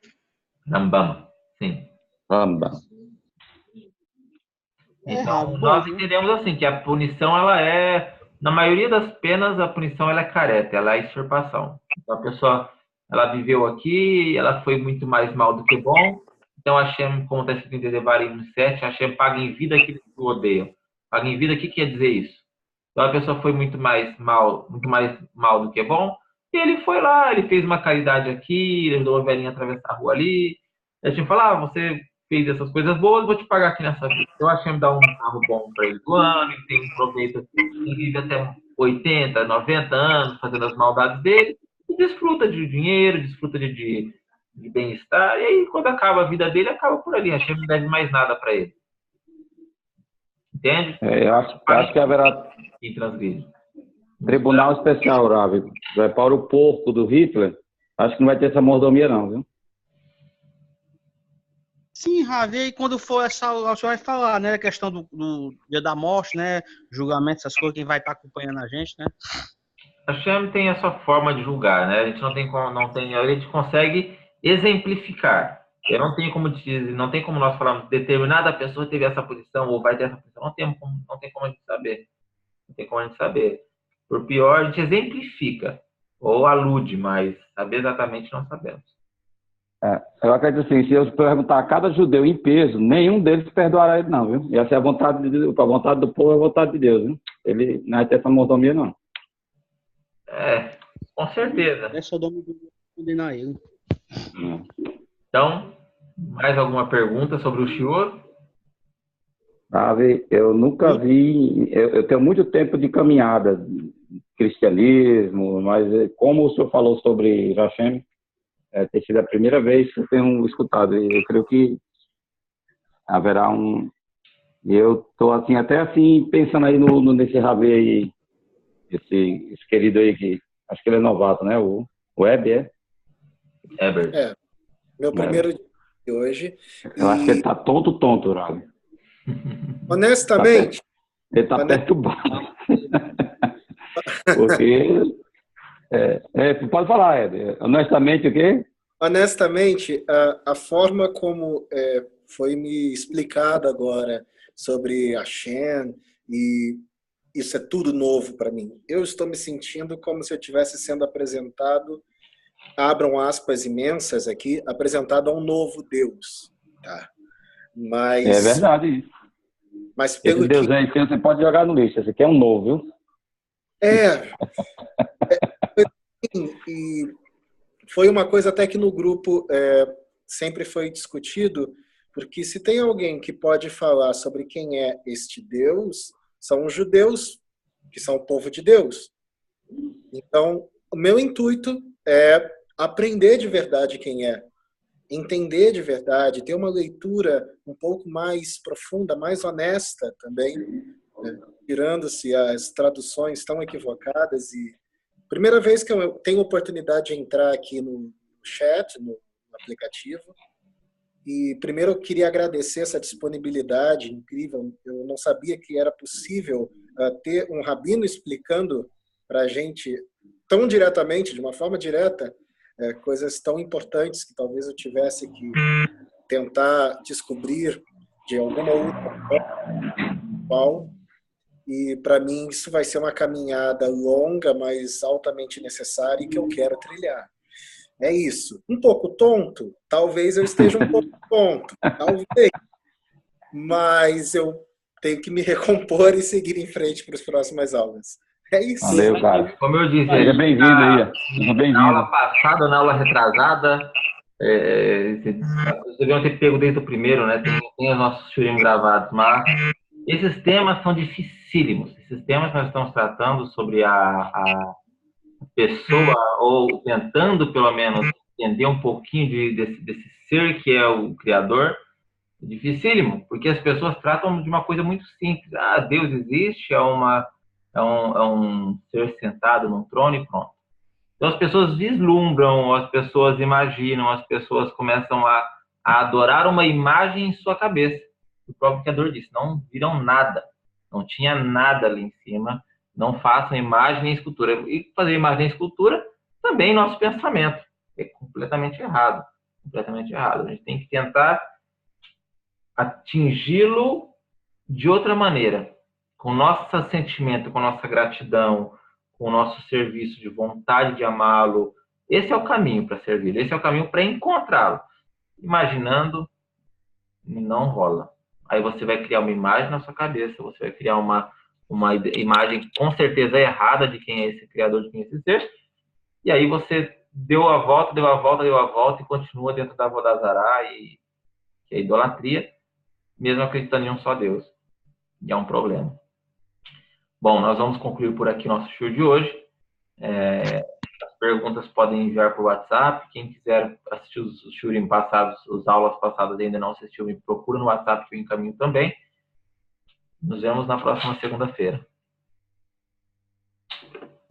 Rambam, sim. Rambam. Então, nós entendemos assim, que a punição, ela é, na maioria das penas, a punição ela é careta, ela é extirpação. Então, a pessoa, ela viveu aqui, ela foi muito mais mal do que bom, então Hashem, como está escrito em Devarim 7, Hashem paga em vida aqueles que o odeiam. Paga em vida, o que quer dizer isso? Então, a pessoa foi muito mais mal do que bom, e ele foi lá, ele fez uma caridade aqui, ele ajudou uma velhinha a atravessar a rua ali, a gente fala, você fez essas coisas boas, vou te pagar aqui nessa vida. Eu achei me dar um carro bom para ele do ano, ele tem um proveito, ele vive até 80, 90 anos fazendo as maldades dele, e desfruta de dinheiro, desfruta de bem-estar, e aí quando acaba a vida dele, acaba por ali. Hashem não deve mais nada para ele. Entende? Eu acho que haverá Quem transgride. tribunal especial, Ravi. Para o porco do Hitler, acho que não vai ter essa mordomia não, viu? Sim, Ravi, aí quando for essa aula, o senhor vai falar, né, a questão do dia da morte, né, julgamento, essas coisas, quem vai estar acompanhando a gente, né? Hashem tem a sua forma de julgar, né? A gente a gente consegue exemplificar. Eu não tenho como dizer, não tem como nós falarmos determinada pessoa teve essa posição ou vai ter essa posição. Não tem como a gente saber. Não tem como a gente saber. Por pior, a gente exemplifica ou alude, mas saber exatamente não sabemos. Eu acredito assim, se eu perguntar a cada judeu em peso, nenhum deles perdoará ele não, viu? E essa é a vontade de Deus, a vontade do povo é a vontade de Deus, viu? Ele não vai ter essa mordomia não. Com certeza. É só condenar ele. Então, mais alguma pergunta sobre o Shior? Eu nunca vi, eu tenho muito tempo de caminhada, cristianismo, mas como o senhor falou sobre Hashem, tem sido a primeira vez que eu tenho escutado, e eu creio que haverá eu estou assim, até assim, pensando aí nesse Rabi aí, esse querido aí, que acho que ele é novato, né? O Web, Heber. Meu primeiro dia de hoje. Eu acho que ele tá tonto, Rabi. Honestamente... Ele tá perturbado. Porque... pode falar, Ed. Honestamente, o quê? Honestamente, a forma como foi me explicado agora sobre a Shen, e isso é tudo novo para mim. Eu estou me sentindo como se eu estivesse sendo apresentado, abram aspas imensas aqui, apresentado a um novo Deus. Tá? Mas, é verdade isso. Mas pelo esse Deus aí, você pode jogar no lixo. Esse aqui é um novo, viu? E foi uma coisa até que no grupo sempre foi discutido, porque se tem alguém que pode falar sobre quem é este Deus, são os judeus, que são o povo de Deus. Então, o meu intuito é aprender de verdade quem é, entender de verdade, ter uma leitura um pouco mais profunda, mais honesta também, tirando-se as traduções tão equivocadas. E primeira vez que eu tenho oportunidade de entrar aqui no chat, no aplicativo. E primeiro eu queria agradecer essa disponibilidade incrível. Eu não sabia que era possível ter um rabino explicando para a gente tão diretamente, de uma forma direta, coisas tão importantes que talvez eu tivesse que tentar descobrir de alguma outra forma. E para mim isso vai ser uma caminhada longa, mas altamente necessária e que eu quero trilhar. É isso. Um pouco tonto? Talvez eu esteja um pouco tonto. Talvez. Mas eu tenho que me recompor e seguir em frente para as próximas aulas. É isso. Valeu, cara. Como eu disse, seja bem-vindo aí. Seja bem-vindo. Na aula passada, na aula retrasada, vocês deviam ter pego desde o primeiro, né? Tem os nossos shurim gravados, mas esses temas são dificílimos. Esses temas que nós estamos tratando sobre a pessoa, ou tentando, pelo menos, entender um pouquinho desse ser que é o Criador, é dificílimo, porque as pessoas tratam de uma coisa muito simples. Deus existe, é um ser sentado num trono e pronto. Então, as pessoas vislumbram, as pessoas imaginam, as pessoas começam a adorar uma imagem em sua cabeça. O próprio criador disse, não viram nada. Não tinha nada ali em cima. Não façam imagem nem escultura. E fazer imagem nem escultura também nosso pensamento. É completamente errado. Completamente errado. A gente tem que tentar atingi-lo de outra maneira. Com nosso sentimento, com nossa gratidão, com o nosso serviço de vontade de amá-lo. Esse é o caminho para servir. Esse é o caminho para encontrá-lo. Imaginando, não rola. Aí você vai criar uma imagem na sua cabeça, você vai criar uma imagem com certeza errada de quem é esse criador, de quem é esse ser, e aí você deu a volta, deu a volta, deu a volta e continua dentro da Vodazará e que é idolatria, mesmo acreditando em um só Deus. E é um problema. Bom, nós vamos concluir por aqui nosso show de hoje. As perguntas podem enviar por WhatsApp. Quem quiser assistir os shurim passados, as aulas passadas ainda não assistiu, me procura no WhatsApp que eu encaminho também. Nos vemos na próxima segunda-feira.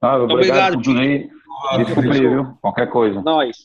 Obrigado por tudo aí. Desculpa aí, viu? Qualquer coisa. Nós.